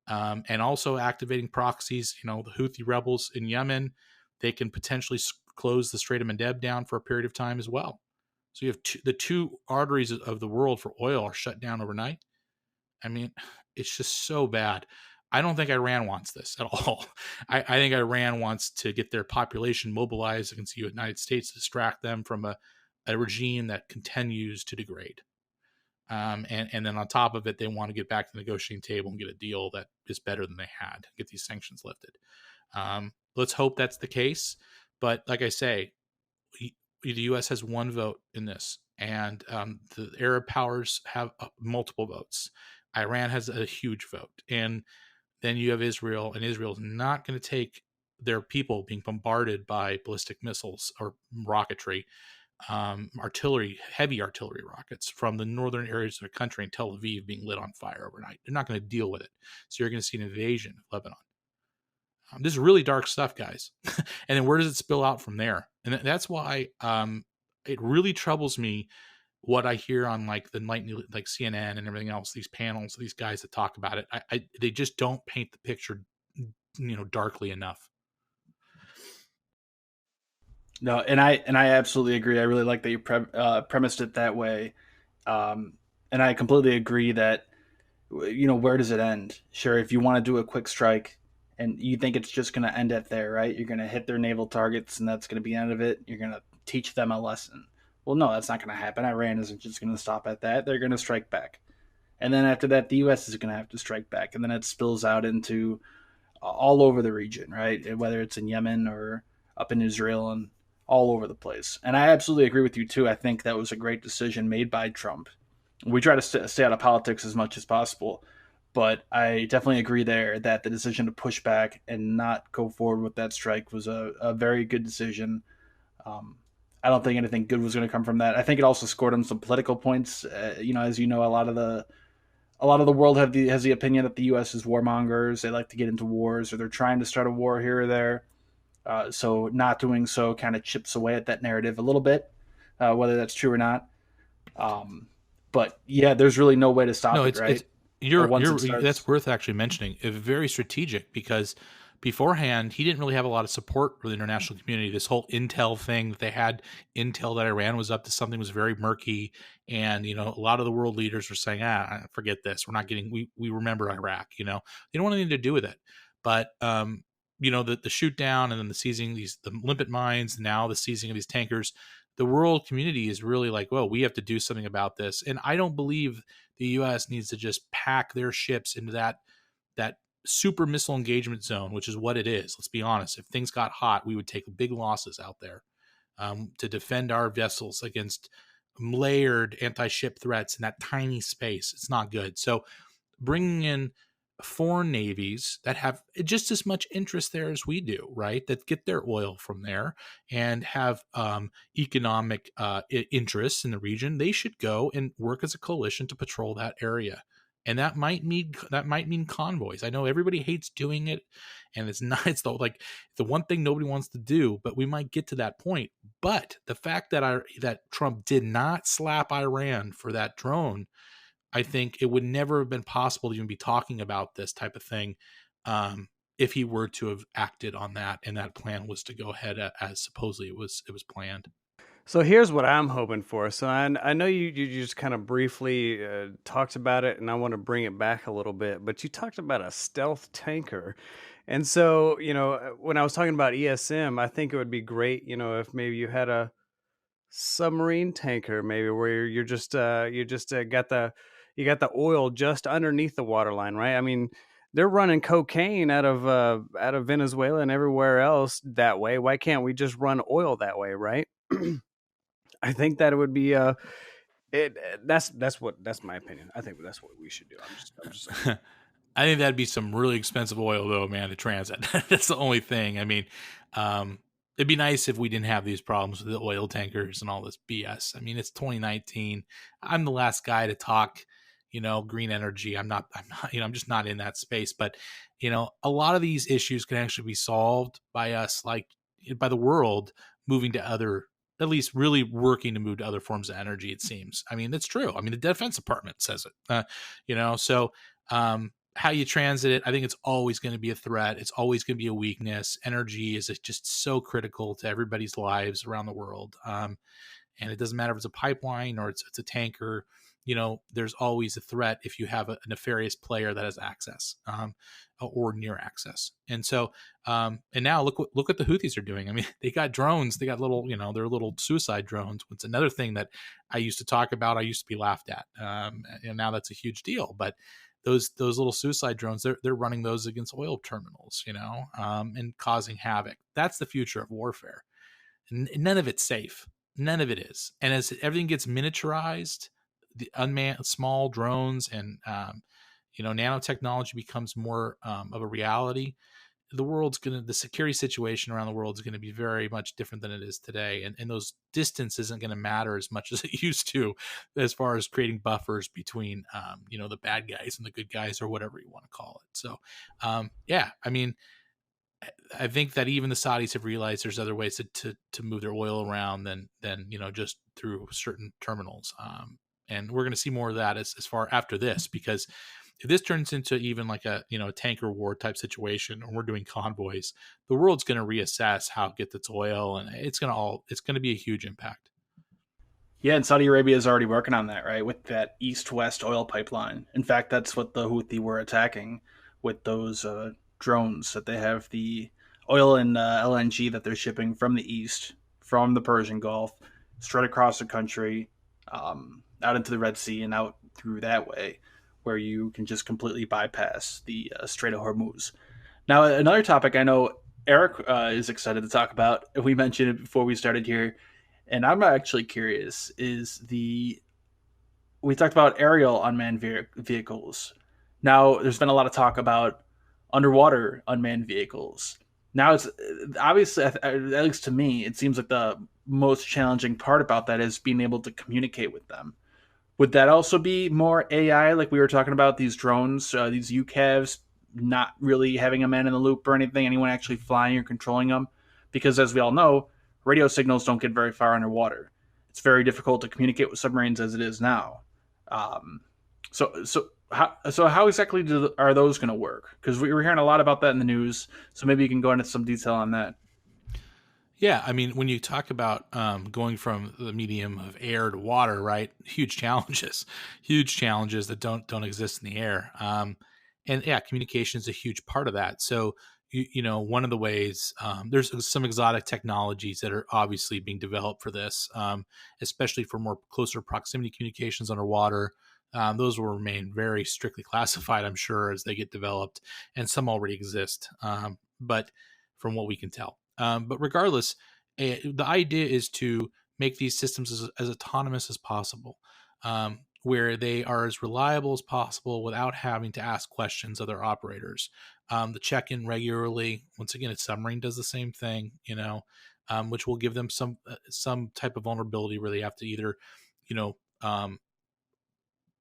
And also activating proxies, the Houthi rebels in Yemen, they can potentially close the Strait of Mandeb down for a period of time as well. So you have the two arteries of the world for oil are shut down overnight. I mean, it's just so bad. I don't think Iran wants this at all. I think Iran wants to get their population mobilized against the United States to distract them from a regime that continues to degrade. And then on top of it, they want to get back to the negotiating table and get a deal that is better than they had, get these sanctions lifted. Let's hope that's the case. But like I say, the U.S. has one vote in this, and the Arab powers have multiple votes. Iran has a huge vote. And then you have Israel, and Israel is not going to take their people being bombarded by ballistic missiles or rocketry, heavy artillery rockets from the northern areas of the country and Tel Aviv being lit on fire overnight. They're not going to deal with it. So you're going to see an invasion of Lebanon. This is really dark stuff, guys. And then where does it spill out from there? And that's why it really troubles me what I hear on like the night, like CNN and everything else, these panels, these guys that talk about it. They just don't paint the picture, darkly enough. No, and I absolutely agree. I really like that you premised it that way, and I completely agree that where does it end? Sure, if you want to do a quick strike, and you think it's just going to end at there, right? You're going to hit their naval targets, and that's going to be the end of it. You're going to teach them a lesson. Well, no, that's not going to happen. Iran isn't just going to stop at that. They're going to strike back, and then after that, the U.S. is going to have to strike back, and then it spills out into all over the region, right? Whether it's in Yemen or up in Israel and all over the place. And I absolutely agree with you too. I think that was a great decision made by Trump. We try to stay out of politics as much as possible, but I definitely agree there that the decision to push back and not go forward with that strike was a very good decision. I don't think anything good was going to come from that. I think it also scored him some political points. As you know, a lot of the world has the opinion that the U.S. is warmongers. They like to get into wars, or they're trying to start a war here or there. So not doing so kind of chips away at that narrative a little bit, whether that's true or not. But yeah, there's really no way to stop it, right? That's worth actually mentioning. It's very strategic because beforehand, he didn't really have a lot of support for the international community. This whole intel thing that they had, intel that Iran was up to something was very murky. And, a lot of the world leaders were saying, forget this. We're not getting, we remember Iraq, they don't want anything to do with it. But, the shoot down and then the seizing the limpet mines, now the seizing of these tankers, the world community is really like, well, we have to do something about this. And I don't believe the U.S. needs to just pack their ships into that super missile engagement zone, which is what it is. Let's be honest. If things got hot, we would take big losses out there to defend our vessels against layered anti-ship threats in that tiny space. It's not good. So bringing in foreign navies that have just as much interest there as we do, right? That get their oil from there and have economic interests in the region. They should go and work as a coalition to patrol that area. And that might mean convoys. I know everybody hates doing it, and it's not. It's the one thing nobody wants to do. But we might get to that point. But the fact that Trump did not slap Iran for that drone, I think it would never have been possible to even be talking about this type of thing if he were to have acted on that, and that plan was to go ahead as supposedly it was planned. So here's what I'm hoping for. So I know you just kind of briefly talked about it, and I want to bring it back a little bit. But you talked about a stealth tanker, and so when I was talking about ESM, I think it would be great, if maybe you had a submarine tanker, maybe where you just got the oil just underneath the waterline, right? I mean, they're running cocaine out of Venezuela and everywhere else that way. Why can't we just run oil that way, right? I think that it would be it that's my opinion. I think that's what we should do. I'm just saying. I think that'd be some really expensive oil, though, man, to transit. That's the only thing. I mean, it'd be nice if we didn't have these problems with the oil tankers and all this BS. I mean, it's 2019. I'm the last guy to talk, green energy. I'm just not in that space. But, a lot of these issues can actually be solved by us, like by the world moving to other, at least really working to move to other forms of energy, it seems. I mean, it's true. I mean, the Defense Department says it, so, how you transit it, I think it's always going to be a threat. It's always going to be a weakness. Energy is just so critical to everybody's lives around the world. And it doesn't matter if it's a pipeline or it's a tanker. There's always a threat if you have a nefarious player that has access or near access. And so, and now look what the Houthis are doing. I mean, they got drones. They got little, their little suicide drones. It's another thing that I used to talk about. I used to be laughed at. And now that's a huge deal. But those little suicide drones, they're running those against oil terminals, and causing havoc. That's the future of warfare. None of it's safe. None of it is. And as everything gets miniaturized, the unmanned small drones and nanotechnology becomes more of a reality, the security situation around the world is going to be very much different than it is today. And those distance isn't going to matter as much as it used to, as far as creating buffers between, the bad guys and the good guys, or whatever you want to call it. So, I mean, I think that even the Saudis have realized there's other ways to move their oil around than just through certain terminals. And we're going to see more of that as far after this, because if this turns into even like a tanker war type situation, or we're doing convoys, the world's going to reassess how it gets its oil, and it's going to be a huge impact. Yeah, and Saudi Arabia is already working on that, right? With that east-west oil pipeline. In fact, that's what the Houthi were attacking with those drones, that they have the oil and LNG that they're shipping from the east, from the Persian Gulf, straight across the country, out into the Red Sea and out through that way, where you can just completely bypass the Strait of Hormuz. Now, another topic I know Eric is excited to talk about, we mentioned it before we started here, and I'm actually curious, we talked about aerial unmanned vehicles. Now, there's been a lot of talk about underwater unmanned vehicles. Now, it's obviously, at least to me, it seems like the most challenging part about that is being able to communicate with them. Would that also be more AI, like we were talking about these drones, these UCAVs, not really having a man in the loop or anything, anyone actually flying or controlling them? Because as we all know, radio signals don't get very far underwater. It's very difficult to communicate with submarines as it is now. Um, so how exactly are those going to work? Because we were hearing a lot about that in the news. So maybe you can go into some detail on that. Yeah, I mean, when you talk about going from the medium of air to water, right? Huge challenges that don't exist in the air. And yeah, communication is a huge part of that. So one of the ways, there's some exotic technologies that are obviously being developed for this, especially for more closer proximity communications underwater. Those will remain very strictly classified, I'm sure, as they get developed, and some already exist. But from what we can tell. But regardless, the idea is to make these systems as autonomous as possible, where they are as reliable as possible without having to ask questions of their operators. The check in regularly. Once again, a submarine does the same thing, which will give them some type of vulnerability where they have to either, you know,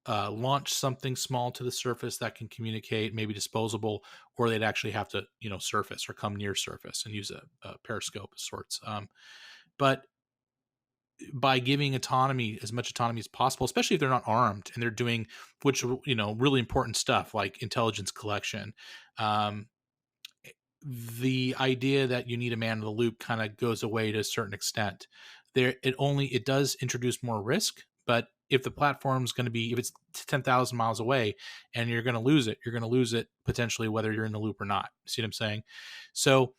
launch something small to the surface that can communicate, maybe disposable, or they'd actually have to, surface or come near surface and use a periscope of sorts. But by giving as much autonomy as possible, especially if they're not armed and they're doing, which, really important stuff like intelligence collection, um, the idea that you need a man in the loop kind of goes away to a certain extent. It does introduce more risk, but if the platform's going to be, if it's 10,000 miles away and you're going to lose it, you're going to lose it potentially whether you're in the loop or not. See what I'm saying? So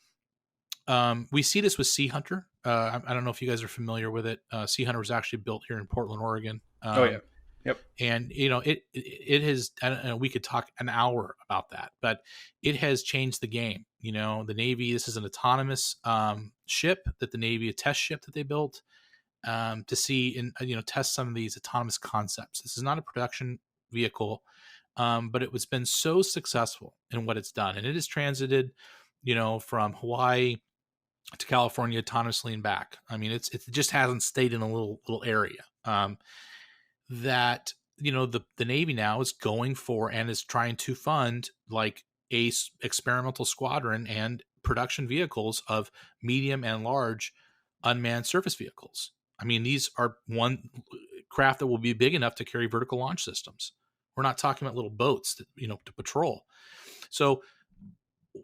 we see this with Sea Hunter. I don't know if you guys are familiar with it. Sea Hunter was actually built here in Portland, Oregon. Oh yeah. Yep. And it has. I don't know, we could talk an hour about that, but it has changed the game. The Navy. This is an autonomous ship that the Navy, a test ship that they built to see and test some of these autonomous concepts. This is not a production vehicle, but it was been so successful in what it's done, and it has transited, from Hawaii to California autonomously and back. I mean, it just hasn't stayed in a little area. That the Navy now is going for and is trying to fund like a experimental squadron and production vehicles of medium and large unmanned surface vehicles. I mean, these are one craft that will be big enough to carry vertical launch systems. We're not talking about little boats that, to patrol. So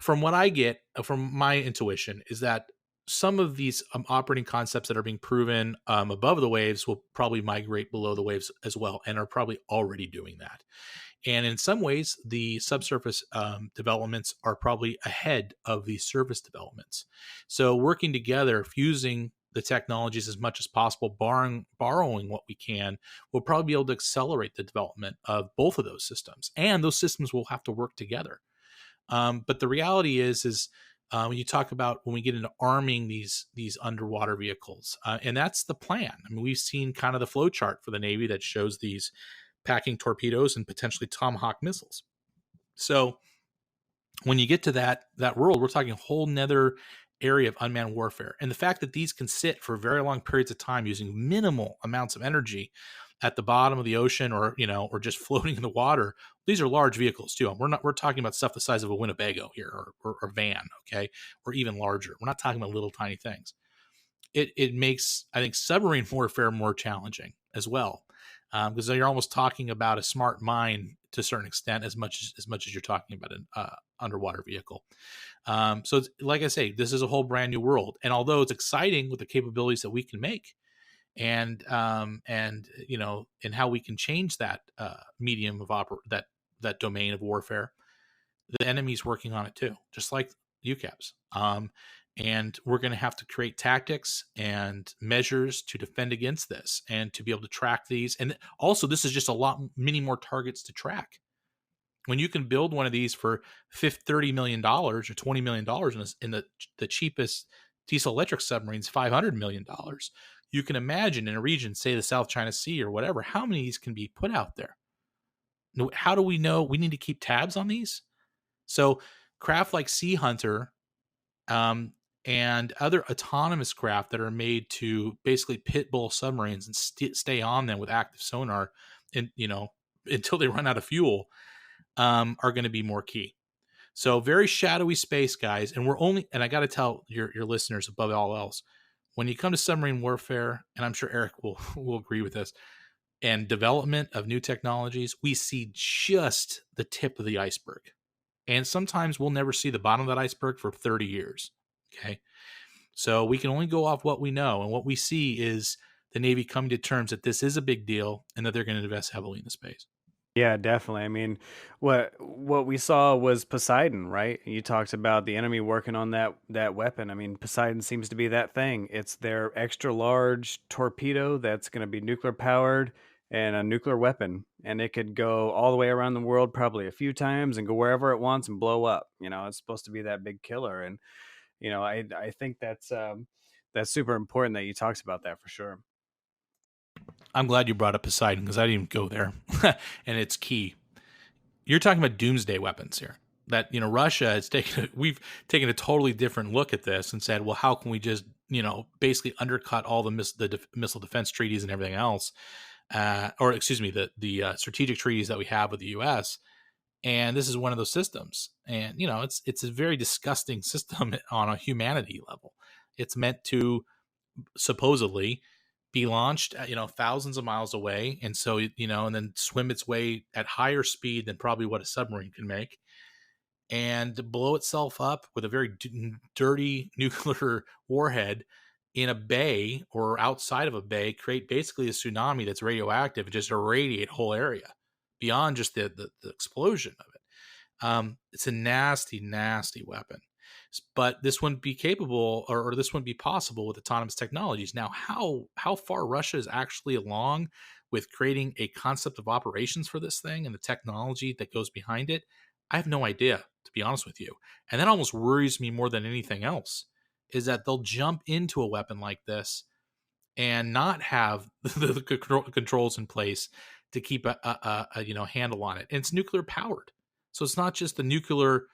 from what I get from my intuition is that some of these operating concepts that are being proven above the waves will probably migrate below the waves as well, and are probably already doing that. And in some ways, the subsurface developments are probably ahead of the surface developments. So working together, fusing the technologies as much as possible, borrowing what we can, we'll probably be able to accelerate the development of both of those systems. And those systems will have to work together. But the reality is when you talk about when we get into arming these underwater vehicles, and that's the plan. I mean, we've seen kind of the flow chart for the Navy that shows these packing torpedoes and potentially Tomahawk missiles. So when you get to that world, we're talking a whole nother area of unmanned warfare. And the fact that these can sit for very long periods of time using minimal amounts of energy at the bottom of the ocean or just floating in the water. These are large vehicles too. We're talking about stuff the size of a Winnebago here or a van, okay, or even larger. We're not talking about little tiny things. It makes, I think, submarine warfare more challenging as well, because you're almost talking about a smart mine to a certain extent as much as you're talking about an underwater vehicle. So it's, like I say, this is a whole brand new world, and although it's exciting with the capabilities that we can make, and how we can change that medium of that domain of warfare, the enemy's working on it too, just like UCAVs. And we're going to have to create tactics and measures to defend against this and to be able to track these. And also, this is just many more targets to track. When you can build one of these for $30 million or $20 million in the cheapest diesel electric submarines, $500 million, you can imagine in a region, say the South China Sea or whatever, how many of these can be put out there? How do we know? We need to keep tabs on these. So craft like Sea Hunter and other autonomous craft that are made to basically pit bull submarines and stay on them with active sonar and until they run out of fuel, are going to be more key. So very shadowy space, guys. And I got to tell your listeners above all else, when you come to submarine warfare, and I'm sure Eric will agree with this, and development of new technologies, we see just the tip of the iceberg. And sometimes we'll never see the bottom of that iceberg for 30 years. Okay. So we can only go off what we know. And what we see is the Navy coming to terms that this is a big deal and that they're going to invest heavily in the space. Yeah, definitely. I mean, what we saw was Poseidon, right? You talked about the enemy working on that weapon. I mean, Poseidon seems to be that thing. It's their extra large torpedo that's going to be nuclear powered and a nuclear weapon, and it could go all the way around the world probably a few times and go wherever it wants and blow up. It's supposed to be that big killer, and I think that's that's super important that you talks about that for sure. I'm glad you brought up Poseidon because I didn't even go there, and it's key. You're talking about doomsday weapons here. That Russia has taken. We've taken a totally different look at this and said, well, how can we just basically undercut all the missile defense treaties and everything else, or excuse me, the strategic treaties that we have with the U.S. And this is one of those systems, and it's a very disgusting system on a humanity level. It's meant to supposedly be launched at, thousands of miles away, and so and then swim its way at higher speed than probably what a submarine can make, and blow itself up with a very dirty nuclear warhead in a bay or outside of a bay, create basically a tsunami that's radioactive and just irradiate a whole area beyond just the explosion of it. It's a nasty, nasty weapon. But this wouldn't be capable, or this wouldn't be possible with autonomous technologies. Now, how far Russia is actually along with creating a concept of operations for this thing and the technology that goes behind it, I have no idea, to be honest with you. And that almost worries me more than anything else, is that they'll jump into a weapon like this and not have the controls in place to keep a handle on it. And it's nuclear powered, so it's not just the nuclear.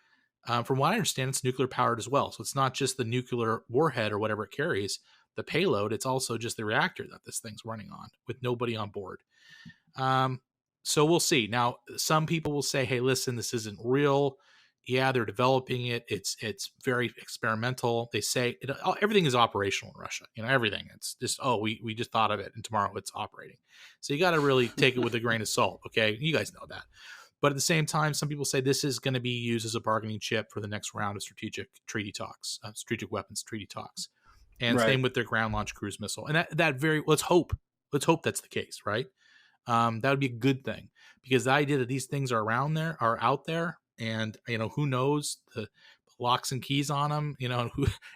From what I understand, it's nuclear powered as well. So it's not just the nuclear warhead or whatever it carries, the payload. It's also just the reactor that this thing's running on with nobody on board. So we'll see. Now, some people will say, "Hey, listen, this isn't real." Yeah, they're developing it. It's very experimental. They say everything is operational in Russia. Everything. It's just we just thought of it, and tomorrow it's operating. So you got to really take it with a grain of salt. Okay, you guys know that. But at the same time, some people say this is going to be used as a bargaining chip for the next round of strategic treaty talks, strategic weapons treaty talks, and Right. same with their ground launch cruise missile. And let's hope that's the case, right? That would be a good thing, because the idea that these things are out there, and who knows the locks and keys on them,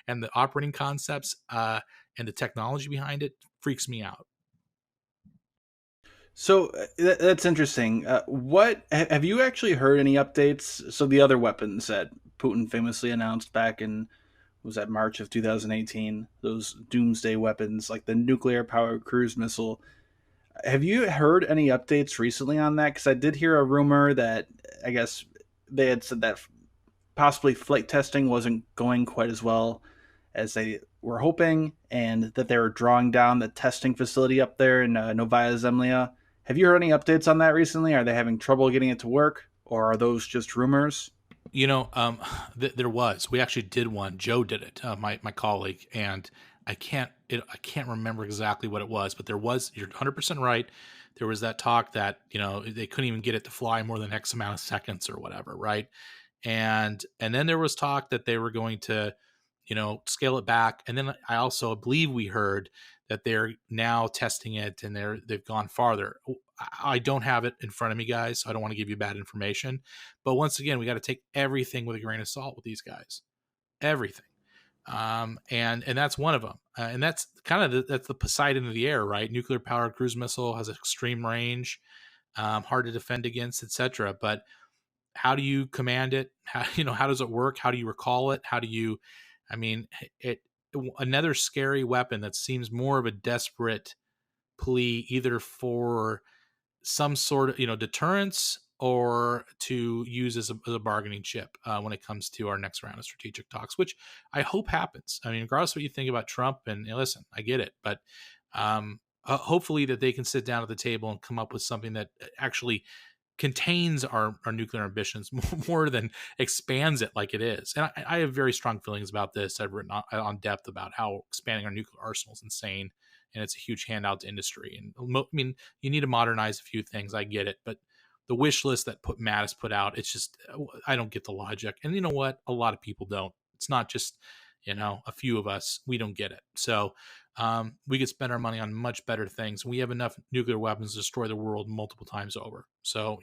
and the operating concepts and the technology behind it freaks me out. So that's interesting. What have you actually heard any updates? So the other weapons that Putin famously announced back in, was that March of 2018, those doomsday weapons like the nuclear powered cruise missile. Have you heard any updates recently on that? Because I did hear a rumor that I guess they had said that possibly flight testing wasn't going quite as well as they were hoping, and that they were drawing down the testing facility up there in Novaya Zemlya. Have you heard any updates on that recently? Are they having trouble getting it to work, or are those just rumors? There was. We actually did one. Joe did it, my colleague, and I can't remember exactly what it was, but there was. You're 100% right. There was that talk that they couldn't even get it to fly more than X amount of seconds or whatever, right? And then there was talk that they were going to scale it back. And then I also believe we heard that they're now testing it and they've gone farther. I don't have it in front of me, guys, so I don't want to give you bad information. But once again, we got to take everything with a grain of salt with these guys. Everything. And that's one of them. And that's kind of that's the Poseidon of the air, right? Nuclear powered cruise missile has extreme range, hard to defend against, etc. But how do you command it? How does it work? How do you recall it? It another scary weapon that seems more of a desperate plea, either for some sort of deterrence or to use as a bargaining chip when it comes to our next round of strategic talks, which I hope happens. Regardless of what you think about Trump, and listen, I get it, but hopefully that they can sit down at the table and come up with something that actually contains our nuclear ambitions more than expands it like it is. And I have very strong feelings about this. I've written on depth about how expanding our nuclear arsenal is insane, and it's a huge handout to industry. And you need to modernize a few things. I get it, but the wish list that Mattis put out, it's just, I don't get the logic. And you know what? A lot of people don't. It's not just a few of us. We don't get it. So we could spend our money on much better things. We have enough nuclear weapons to destroy the world multiple times over. So,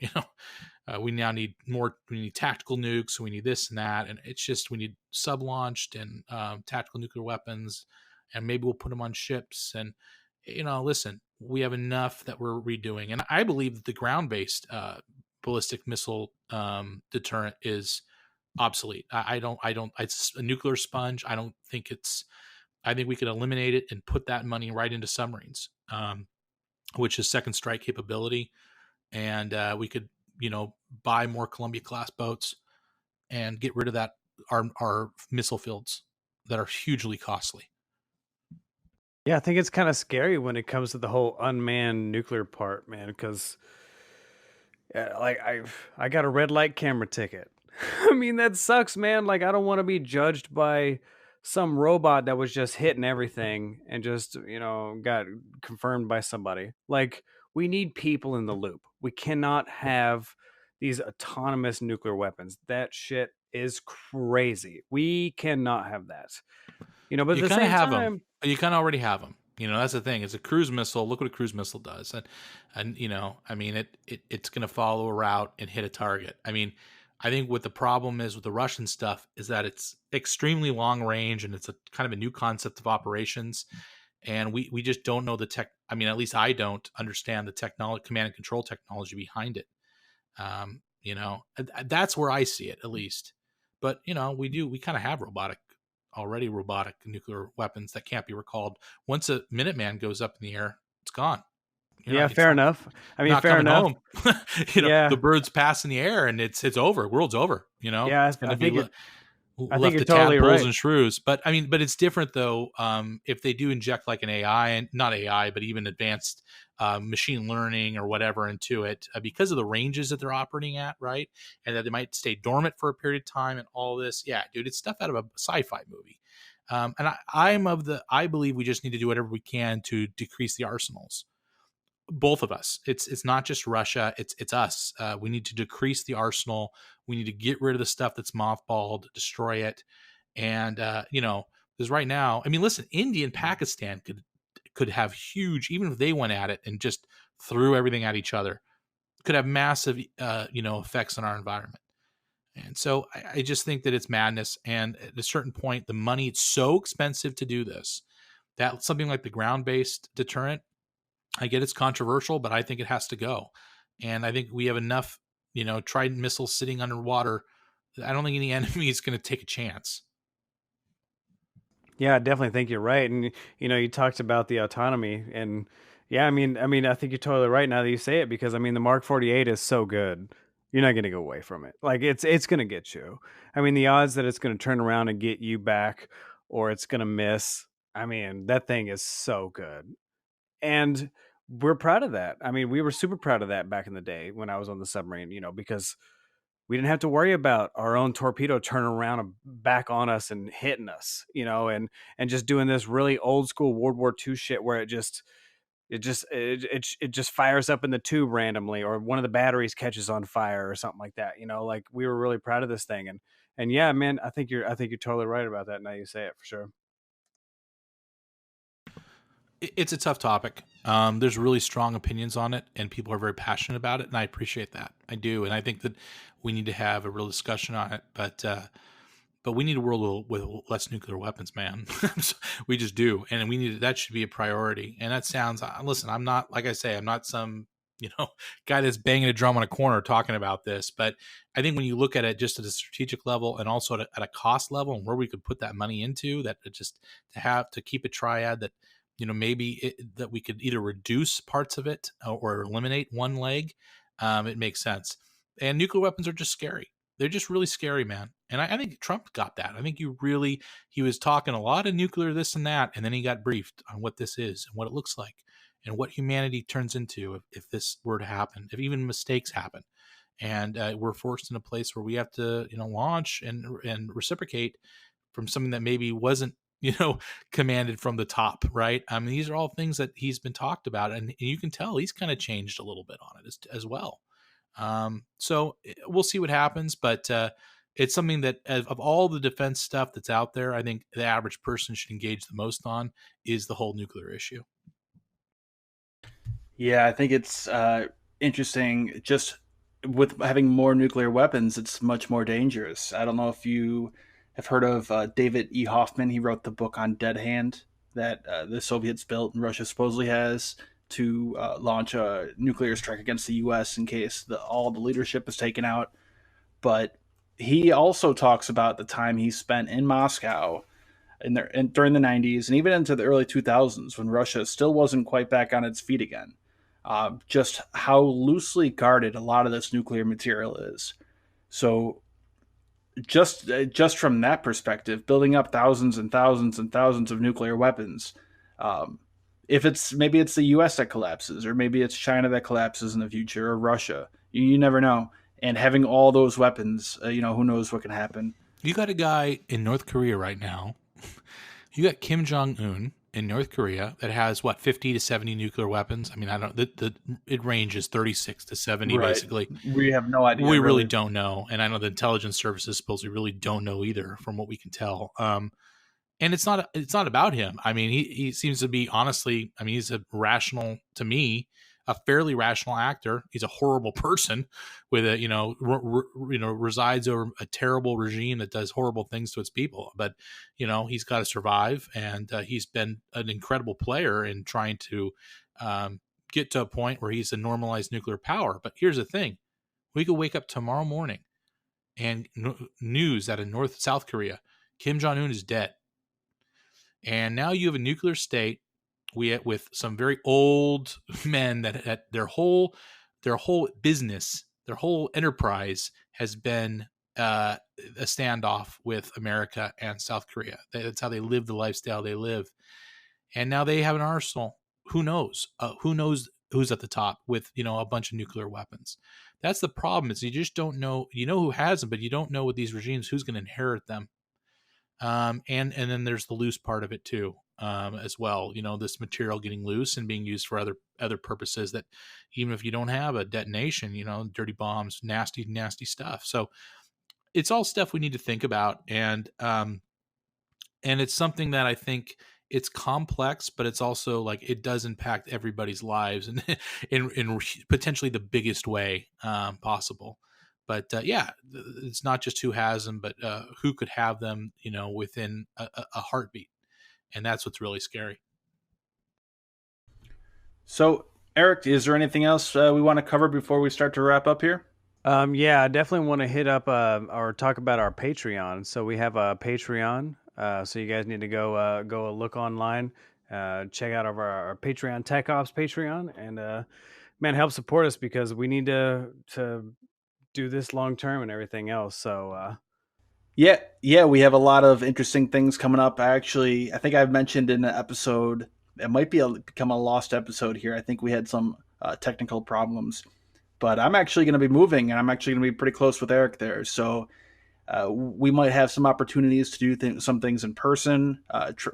we now need more. We need tactical nukes. We need this and that. And it's just, we need sub-launched and tactical nuclear weapons. And maybe we'll put them on ships. And, listen, we have enough that we're redoing. And I believe that the ground-based ballistic missile deterrent is obsolete. I don't, it's a nuclear sponge. I don't think it's I think we could eliminate it and put that money right into submarines, which is second strike capability. And we could, buy more Columbia class boats and get rid of that our missile fields that are hugely costly. Yeah, I think it's kind of scary when it comes to the whole unmanned nuclear part, man, because like I got a red light camera ticket. I mean, that sucks, man. Like, I don't want to be judged by some robot that was just hitting everything and just, got confirmed by somebody. Like, we need people in the loop. We cannot have these autonomous nuclear weapons. That shit is crazy. We cannot have that. But at You the kind of same have them. time, You kind of already have them. That's the thing. It's a cruise missile. Look what a cruise missile does, and I mean, it's going to follow a route and hit a target. I mean, I think what the problem is with the Russian stuff is that it's extremely long range and it's a kind of a new concept of operations, and we just don't know the tech. I mean, at least I don't understand the technology, command and control technology behind it. That's where I see it, at least. But we kind of have robotic nuclear weapons that can't be recalled. Once a Minuteman goes up in the air, it's gone. yeah, It's fair enough. I mean, not fair coming enough. home. Yeah, The birds pass in the air and it's over. World's over. yeah, It's going to be I think left you're to totally tadpoles right. and shrews. But I mean, but it's different though. If they do inject like an AI, and not AI, but even advanced machine learning or whatever into it, because of the ranges that they're operating at, right, and that they might stay dormant for a period of time and all this. Yeah, dude, it's stuff out of a sci-fi movie. And I believe we just need to do whatever we can to decrease the arsenals. Both of us. It's not just Russia. It's us. We need to decrease the arsenal. We need to get rid of the stuff that's mothballed, destroy it, and because right now, I mean, listen, India and Pakistan could have huge, even if they went at it and just threw everything at each other, could have massive effects on our environment. And so I just think that it's madness. And at a certain point, the money, it's so expensive to do this that something like the ground based deterrent, I get it's controversial, but I think it has to go. And I think we have enough, Trident missiles sitting underwater. I don't think any enemy is going to take a chance. Yeah, I definitely think you're right. And you talked about the autonomy, and yeah, I mean, I think you're totally right now that you say it, because I mean, the Mark 48 is so good. You're not going to go away from it. Like, it's going to get you. I mean, the odds that it's going to turn around and get you back, or it's going to miss. I mean, that thing is so good. And we're proud of that. I mean, we were super proud of that back in the day when I was on the submarine, because we didn't have to worry about our own torpedo turning around and back on us and hitting us, and just doing this really old school World War II shit where it just fires up in the tube randomly, or one of the batteries catches on fire or something like that. Like, we were really proud of this thing, and yeah, man, I think you're totally right about that. Now you say it, for sure. It's a tough topic. There's really strong opinions on it, and people are very passionate about it, and I appreciate that. I do, and I think that we need to have a real discussion on it. But we need a world with less nuclear weapons, man. We just do, and that should be a priority. And that sounds. Listen, I'm not, like I say, I'm not some guy that's banging a drum on a corner talking about this. But I think when you look at it just at a strategic level and also at a cost level, and where we could put that money into, that just to keep a triad that maybe that we could either reduce parts of it or eliminate one leg, it makes sense. And nuclear weapons are just scary. They're just really scary, man. And I think Trump got that. I think he was talking a lot of nuclear, this and that, and then he got briefed on what this is and what it looks like and what humanity turns into if this were to happen, if even mistakes happen. And we're forced in a place where we have to, launch and reciprocate from something that maybe wasn't, commanded from the top, right? I mean, these are all things that he's been talked about, and you can tell he's kind of changed a little bit on it as well. So we'll see what happens, but it's something that of all the defense stuff that's out there, I think the average person should engage the most on is the whole nuclear issue. Yeah, I think it's interesting. Just with having more nuclear weapons, it's much more dangerous. I don't know if you have heard of David E. Hoffman. He wrote the book on Dead Hand that the Soviets built and Russia supposedly has to launch a nuclear strike against the U.S. in case all the leadership is taken out. But he also talks about the time he spent in Moscow during the 90s and even into the early 2000s when Russia still wasn't quite back on its feet again. Just how loosely guarded a lot of this nuclear material is. So just from that perspective, building up thousands and thousands and thousands of nuclear weapons, um, if it's the U.S. that collapses, or maybe it's China that collapses in the future, or Russia, you never know. And having all those weapons, who knows what can happen. You got a guy in North Korea right now. You got Kim Jong-un in North Korea that has 50 to 70 nuclear weapons. I mean, I don't. It ranges 36 to 70 Right. basically. We have no idea. We really don't know, and I know the intelligence services supposedly really don't know either, from what we can tell. And it's not about him. I mean, he seems to be, honestly, I mean, he's a fairly rational actor. He's a horrible person with resides over a terrible regime that does horrible things to its people. But, he's got to survive, and he's been an incredible player in trying to get to a point where he's a normalized nuclear power. But here's the thing. We could wake up tomorrow morning and news out of South Korea, Kim Jong-un is dead. And now you have a nuclear state with some very old men that their whole business, their whole enterprise has been a standoff with America and South Korea. That's how they live the lifestyle they live. And now they have an arsenal. Who knows? Who knows who's at the top with, a bunch of nuclear weapons? That's the problem, is you just don't know. You know who has them, but you don't know with these regimes who's going to inherit them. And then there's the loose part of it too, as well. This material getting loose and being used for other purposes that, even if you don't have a detonation, dirty bombs, nasty, nasty stuff. So it's all stuff we need to think about. And it's something that I think it's complex, but it's also like it does impact everybody's lives and in potentially the biggest way possible. But it's not just who has them, but who could have them, within a heartbeat. And that's what's really scary. So, Eric, is there anything else we want to cover before we start to wrap up here? Yeah, I definitely want to hit up or talk about our Patreon. So we have a Patreon. So you guys need to go look online, check out our Patreon, Tech Ops Patreon, and man, help support us, because we need to do this long term and everything else. So yeah, we have a lot of interesting things coming up. I think I've mentioned in an episode, it might become a lost episode here. I think we had some technical problems, but I'm actually going to be moving, and I'm actually going to be pretty close with Eric there. So we might have some opportunities to do some things in person,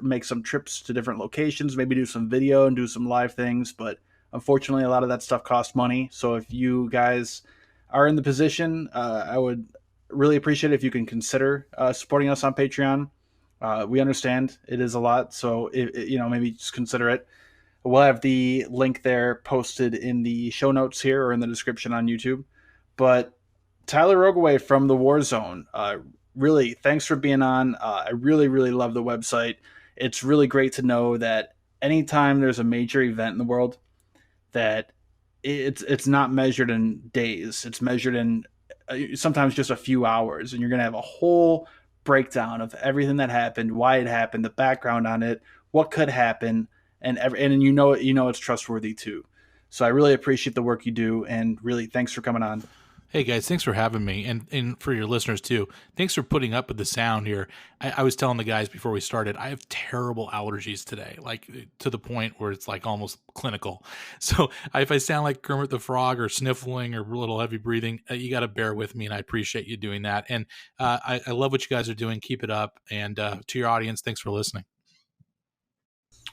make some trips to different locations, maybe do some video and do some live things. But unfortunately, a lot of that stuff costs money. So if you guys are in the position, I would really appreciate it if you can consider supporting us on Patreon. We understand it is a lot, so maybe just consider it. We'll have the link there posted in the show notes here or in the description on YouTube. But Tyler Rogoway from the War Zone, really, thanks for being on. I really, really love the website. It's really great to know that anytime there's a major event in the world, that it's not measured in days. It's measured in sometimes just a few hours, and you're going to have a whole breakdown of everything that happened, why it happened, the background on it, what could happen, and it's trustworthy too. So I really appreciate the work you do, and really thanks for coming on. Hey guys, thanks for having me, and for your listeners too. Thanks for putting up with the sound here. I was telling the guys before we started, I have terrible allergies today, like to the point where it's like almost clinical. So if I sound like Kermit the Frog or sniffling or a little heavy breathing, you got to bear with me, and I appreciate you doing that. And I love what you guys are doing. Keep it up. And to your audience, thanks for listening.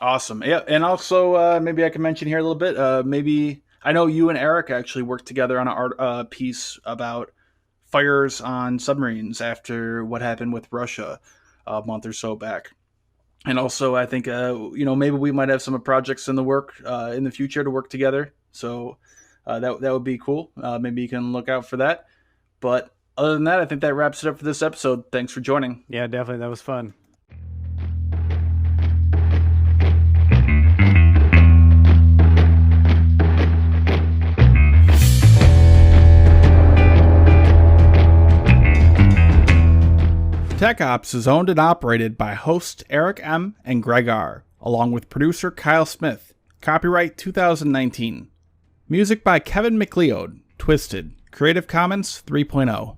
Awesome. Yeah, and also maybe I can mention here a little bit. Maybe I know you and Eric actually worked together on an art piece about fires on submarines after what happened with Russia a month or so back. And also, I think maybe we might have some projects in the work in the future to work together. So that would be cool. Maybe you can look out for that. But other than that, I think that wraps it up for this episode. Thanks for joining. yeah, definitely, that was fun. Tech Ops is owned and operated by hosts Eric M. and Greg R., along with producer Kyle Smith. Copyright 2019. Music by Kevin MacLeod, Twisted. Creative Commons 3.0.